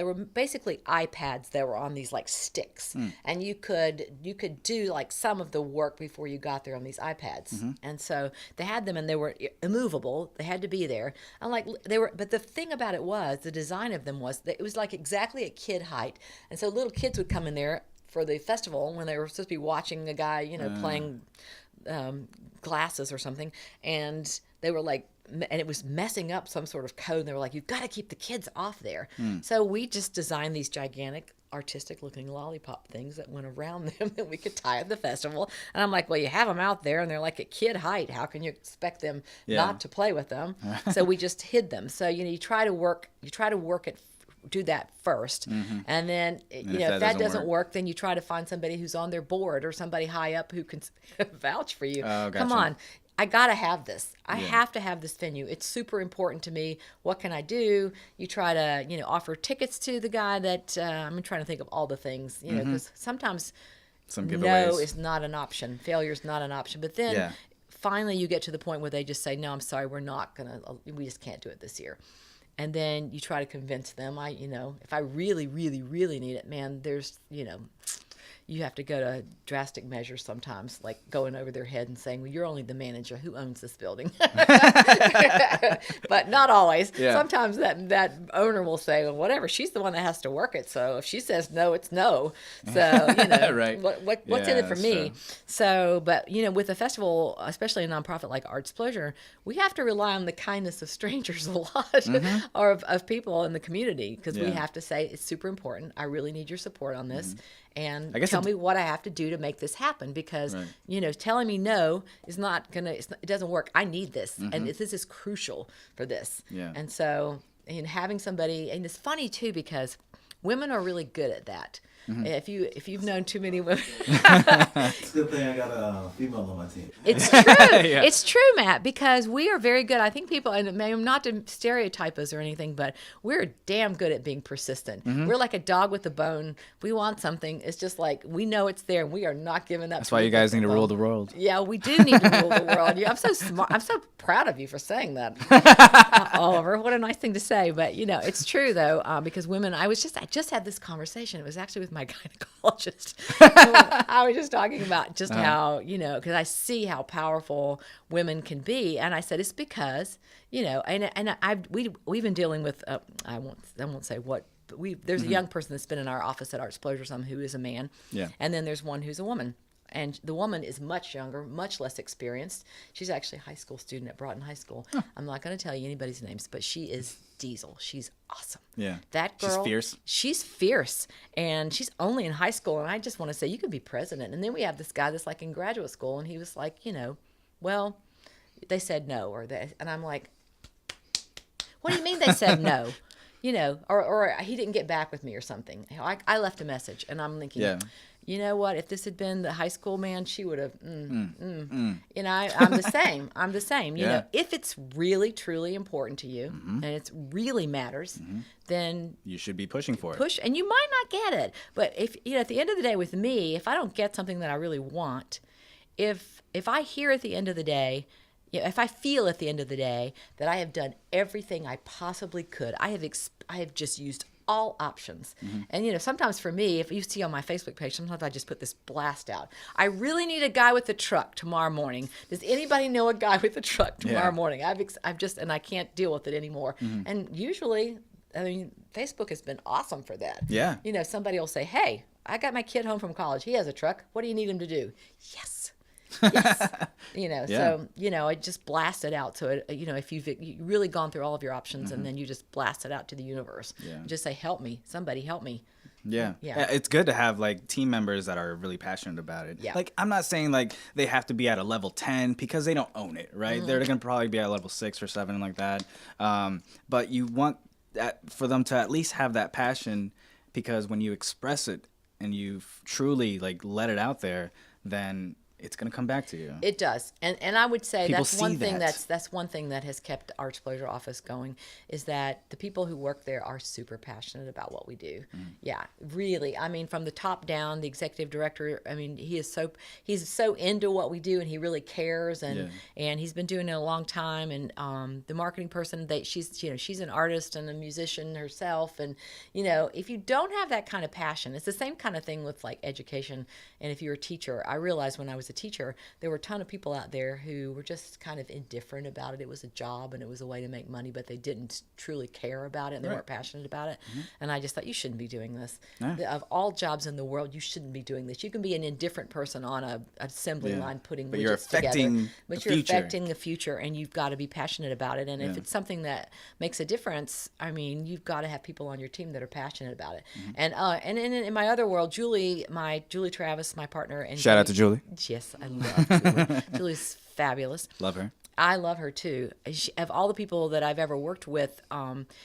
were basically iPads that were on these like sticks, and you could do like some of the work before you got there on these iPads. And so they had them, and they were immovable. They had to be there. And but the thing about it was the design of them was that it was like exactly at kid height, and so little kids would come in there for the festival when they were supposed to be watching a guy, playing glasses or something, and they were like and it was messing up some sort of code. And they were like, you've got to keep the kids off there. So we just designed these gigantic artistic looking lollipop things that went around them that we could tie at the festival. And I'm like, well, you have them out there and they're like at kid height. How can you expect them not to play with them? So we just hid them. So, you try to work it, do that first. And then, if that doesn't work, then you try to find somebody who's on their board or somebody high up who can vouch for you. Oh, gotcha. Come on. I got to have this. I have to have this venue. It's super important to me. What can I do? You try to, offer tickets to the guy that, I'm trying to think of all the things, because sometimes no is not an option. Failure is not an option. But then finally you get to the point where they just say, no, I'm sorry, we just can't do it this year. And then you try to convince them, if I really, really, really need it, man, there's, you have to go to drastic measures sometimes, like going over their head and saying, well, you're only the manager. Who owns this building? But not always. Yeah. Sometimes that owner will say, well, whatever, she's the one that has to work it. So if she says no, it's no. So, right. what's in it for me? True. So, but, with a festival, especially a nonprofit like Artsplosure, we have to rely on the kindness of strangers a lot, or of people in the community, because we have to say, it's super important. I really need your support on this. And tell me what I have to do to make this happen, because, telling me no is not going to, it doesn't work. I need this. And this is crucial for this. Yeah. And so, having somebody, and it's funny too, because women are really good at that. If you've known too many women, it's a good thing I got a female on my team. It's true. It's true, Matt, because we are very good. I think people, and not to stereotype us or anything, but we're damn good at being persistent. We're like a dog with a bone. We want something. It's just like we know it's there, and we are not giving up. That's why you guys need to rule the world. Yeah, we do need to rule the world. I'm so smart. I'm so proud of you for saying that, Oliver. What a nice thing to say. But it's true though, because women. I just had this conversation. It was actually with my gynecologist. I was just talking about just how, because I see how powerful women can be. And I said, it's because, we've been dealing with, I won't say what, but there's a young person that's been in our office at Artsplosure, who is a man. Yeah. And then there's one who's a woman. And the woman is much younger, much less experienced. She's actually a high school student at Broughton High School. Huh. I'm not going to tell you anybody's names, but she is Diesel. She's awesome. Yeah. That girl. She's fierce. She's fierce. And she's only in high school. And I just want to say, you could be president. And then we have this guy that's like in graduate school. And he was like, well, they said no. And I'm like, what do you mean they said no? Or he didn't get back with me or something. I left a message. And I'm thinking, you know what? If this had been the high school man, she would have. I'm the same. I'm the same. If it's really, truly important to you, and it really matters, then you should be pushing for it. And you might not get it, but if at the end of the day, with me, if I don't get something that I really want, if I hear at the end of the day, if I feel at the end of the day that I have done everything I possibly could, I have just used all options. And sometimes for me, if you see on my Facebook page, sometimes I just put this blast out. I really need a guy with a truck tomorrow morning. Does anybody know a guy with a truck tomorrow morning? I've just, and I can't deal with it anymore. And usually, Facebook has been awesome for that. Yeah. Somebody will say, hey, I got my kid home from college. He has a truck. What do you need him to do? Yes. So, I just blast it out. So, if you've really gone through all of your options and then you just blast it out to the universe, just say, help me, somebody help me. Yeah. It's good to have like team members that are really passionate about it. Yeah. Like, I'm not saying like they have to be at a level 10 because they don't own it, right? They're going to probably be at level 6 or 7 like that. But you want for them to at least have that passion, because when you express it and you truly like let it out there, then it's going to come back to you. It does. And I would say that's one thing that's one thing that has kept Artsplosure office going, is that the people who work there are super passionate about what we do. Yeah, really. From the top down, the executive director, he's so into what we do, and he really cares, and he's been doing it a long time. And the marketing person, she's an artist and a musician herself, and if you don't have that kind of passion, it's the same kind of thing with like education. And if you're a teacher, I realized when I was was a teacher, there were a ton of people out there who were just kind of indifferent about it. It was a job and it was a way to make money, but they didn't truly care about it and they weren't passionate about it. And I just thought, you shouldn't be doing this. Of all jobs in the world, you shouldn't be doing this. You can be an indifferent person on a assembly line putting but widgets you're affecting together, but the you're future. affecting the future, and you've got to be passionate about it. And if it's something that makes a difference, I mean, you've got to have people on your team that are passionate about it. And in my other world, Julie Ter Avest, my partner, and Shout out to Julie. Yes, I love Julie. Julie's fabulous. Love her. I love her too. Of all the people that I've ever worked with,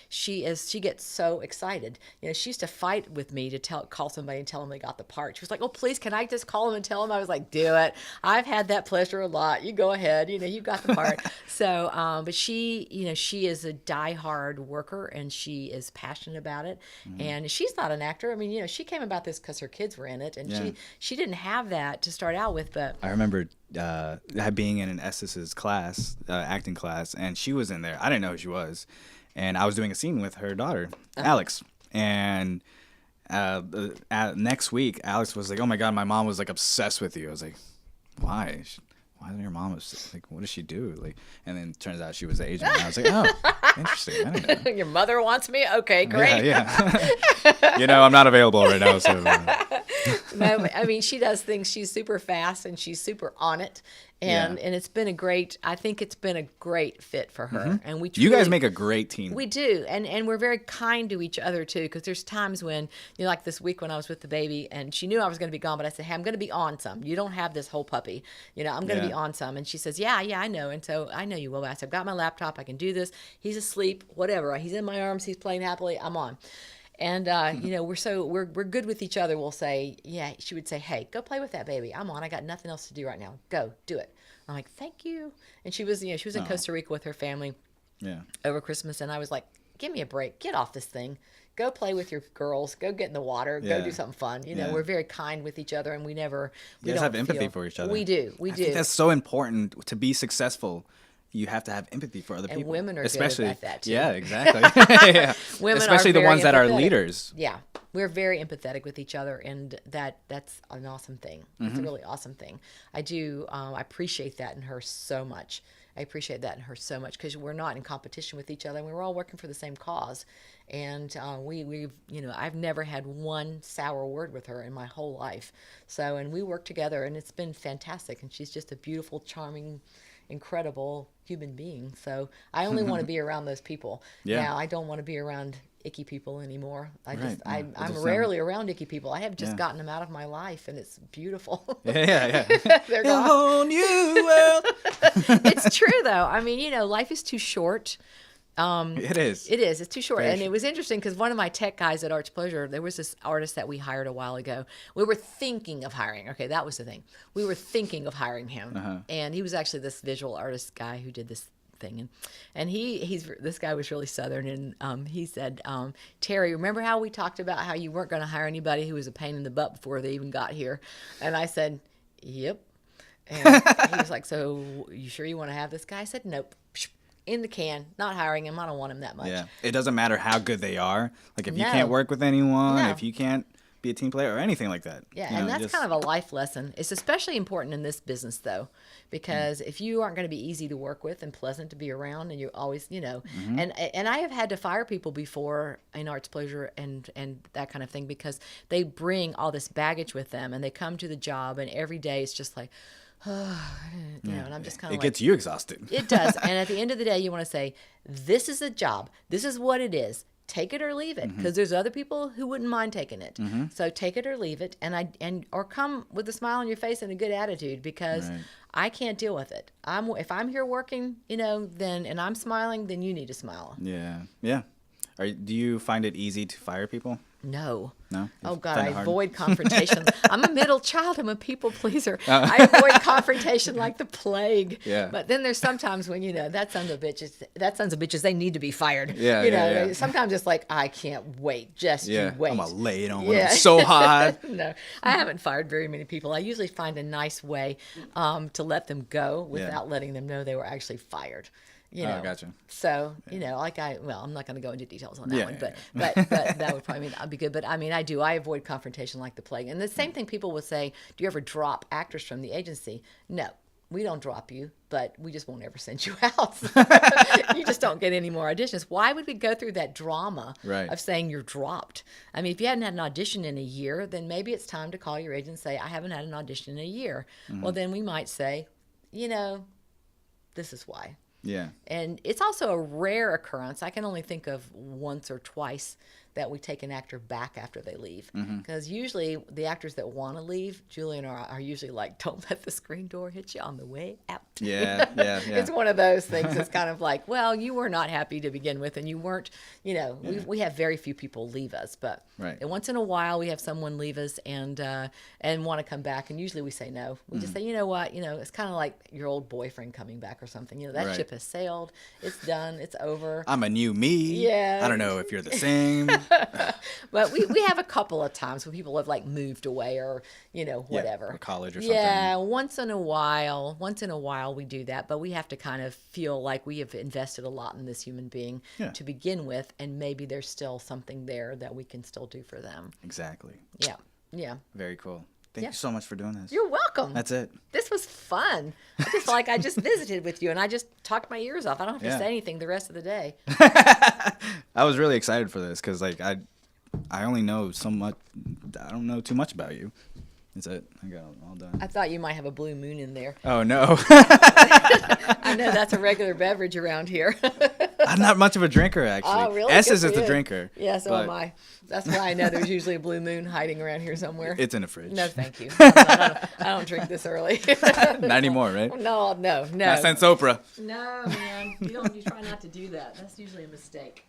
she gets so excited. You know, she used to fight with me to call somebody and tell them they got the part. She was like, "Oh, please, can I just call them and tell them?" I was like, "Do it. I've had that pleasure a lot. You go ahead. You know, you got the part." So, but she is a diehard worker and she is passionate about it. And she's not an actor. I mean, she came about this because her kids were in it, and she didn't have that to start out with. But I remember being in an Essis's class, acting class, and she was in there. I didn't know who she was, and I was doing a scene with her daughter, Alex. And next week, Alex was like, "Oh my God, my mom was like obsessed with you." I was like, "Why? Why is your mom like? What does she do?" Like, and then it turns out she was the agent. And I was like, "Oh, interesting. I didn't know." Your mother wants me? Okay, great. Yeah. I'm not available right now, so. No, I mean, she does things. She's super fast and she's super on it. And it's been I think it's been a great fit for her. And you guys make a great team. We do. And we're very kind to each other too, because there's times when, like this week when I was with the baby and she knew I was going to be gone, but I said, "Hey, I'm going to be on some. You don't have this whole puppy. I'm going to be on some." And she says, yeah, I know. And so I know you will. I said, "I've got my laptop. I can do this. He's asleep, whatever. He's in my arms. He's playing happily. I'm on." And we're good with each other. We'll say, she would say, "Hey, go play with that baby. I'm on. I got nothing else to do right now. Go do it." I'm like, "Thank you." And she was in Costa Rica with her family over Christmas, and I was like, "Give me a break. Get off this thing. Go play with your girls. Go get in the water. Go do something fun." We're very kind with each other, and we don't have empathy for each other. We do. I think that's so important to be successful. You have to have empathy for other people. And women are especially, good at that too. Yeah, exactly. Women especially are the ones that are empathetic. leaders. Yeah, we're very empathetic with each other, and that's an awesome thing. It's a really awesome thing. I do. I appreciate that in her so much. Because we're not in competition with each other, and we're all working for the same cause. And we've I've never had one sour word with her in my whole life. So, and we work together, and it's been fantastic. And she's just a beautiful, charming, incredible human being. So I only want to be around those people. Now I don't want to be around icky people anymore. I'm rarely around icky people. I have just gotten them out of my life, and it's beautiful. Yeah. They're gone. A whole new world. It's true though. I mean, life is too short. It is. It's too short. Very and it was interesting because one of my tech guys at Artsplosure, there was this artist that we hired a while ago. We were thinking of hiring. Okay, that was the thing. We were thinking of hiring him. And he was actually this visual artist guy who did this thing. And this guy was really Southern. And he said, "Terry, remember how we talked about how you weren't going to hire anybody who was a pain in the butt before they even got here?" And I said, "Yep." And he was like, "So you sure you want to have this guy?" I said, "Nope. In the can, not hiring him. I don't want him that much." Yeah, it doesn't matter how good they are. Like if you can't work with anyone, if you can't be a team player or anything like that. Yeah, and that's kind of a life lesson. It's especially important in this business though, because if you aren't going to be easy to work with and pleasant to be around, and you always, and I have had to fire people before in Artsplosure and that kind of thing because they bring all this baggage with them, and they come to the job, and every day it's just like, and I'm just kind of it gets you exhausted. It does. And at the end of the day, you want to say, this is a job. This is what it is. Take it or leave it. Because there's other people who wouldn't mind taking it. So take it or leave it. Or come with a smile on your face and a good attitude, because I can't deal with it. If I'm here working, and I'm smiling, then you need to smile. Yeah. Yeah. Do you find it easy to fire people? No. No? Oh, God, I avoid confrontation. I'm a middle child. I'm a people pleaser. I avoid confrontation like the plague. Yeah. But then there's sometimes when, that sons of bitches, they need to be fired. Yeah. Sometimes it's like, I can't wait. Just you wait. I'm going to lay it on when it's so hot. No, I haven't fired very many people. I usually find a nice way to let them go without letting them know they were actually fired. You know, gotcha. So, you know, like I'm not going to go into details on that one, but that would probably mean I'd be good. But I mean, I avoid confrontation like the plague. And the same thing people would say, do you ever drop actors from the agency? No, we don't drop you, but we just won't ever send you out. You just don't get any more auditions. Why would we go through that drama of saying you're dropped? I mean, if you hadn't had an audition in a year, then maybe it's time to call your agent and say, I haven't had an audition in a year. Mm-hmm. Well, then we might say, you know, this is why. Yeah. And it's also a rare occurrence. I can only think of once or twice that we take an actor back after they leave. Because usually the actors that want to leave, Julie and I are usually like, don't let the screen door hit you on the way out. Yeah. It's one of those things. It's kind of like, well, you were not happy to begin with, and you weren't, you know, we have very few people leave us. But once in a while we have someone leave us and want to come back. And usually we say no. We just say, you know what, you know, it's kind of like your old boyfriend coming back or something. You know, that ship has sailed. It's done. It's over. I'm a new me. Yeah. I don't know if you're the same. But we have a couple of times when people have like moved away or, you know, whatever. Or college or something. Yeah, once in a while we do that, but we have to kind of feel like we have invested a lot in this human being to begin with, and maybe there's still something there that we can still do for them. Exactly. Yeah. Yeah. Very cool. Thank you so much for doing this. You're welcome. That's it. This was fun. I just felt like I just visited with you and I just talked my ears off. I don't have to say anything the rest of the day. I was really excited for this because, like, I only know so much. I don't know too much about you. That's it. I got it all done. I thought you might have a blue moon in there. Oh, no. I know that's a regular beverage around here. I'm not much of a drinker, actually. Oh, really? Esses is the drinker. Yeah, so am I. That's why I know there's usually a blue moon hiding around here somewhere. It's in the fridge. No, thank you. I don't drink this early. Not anymore, right? No. Not since Oprah. No, man. You try not to do that. That's usually a mistake.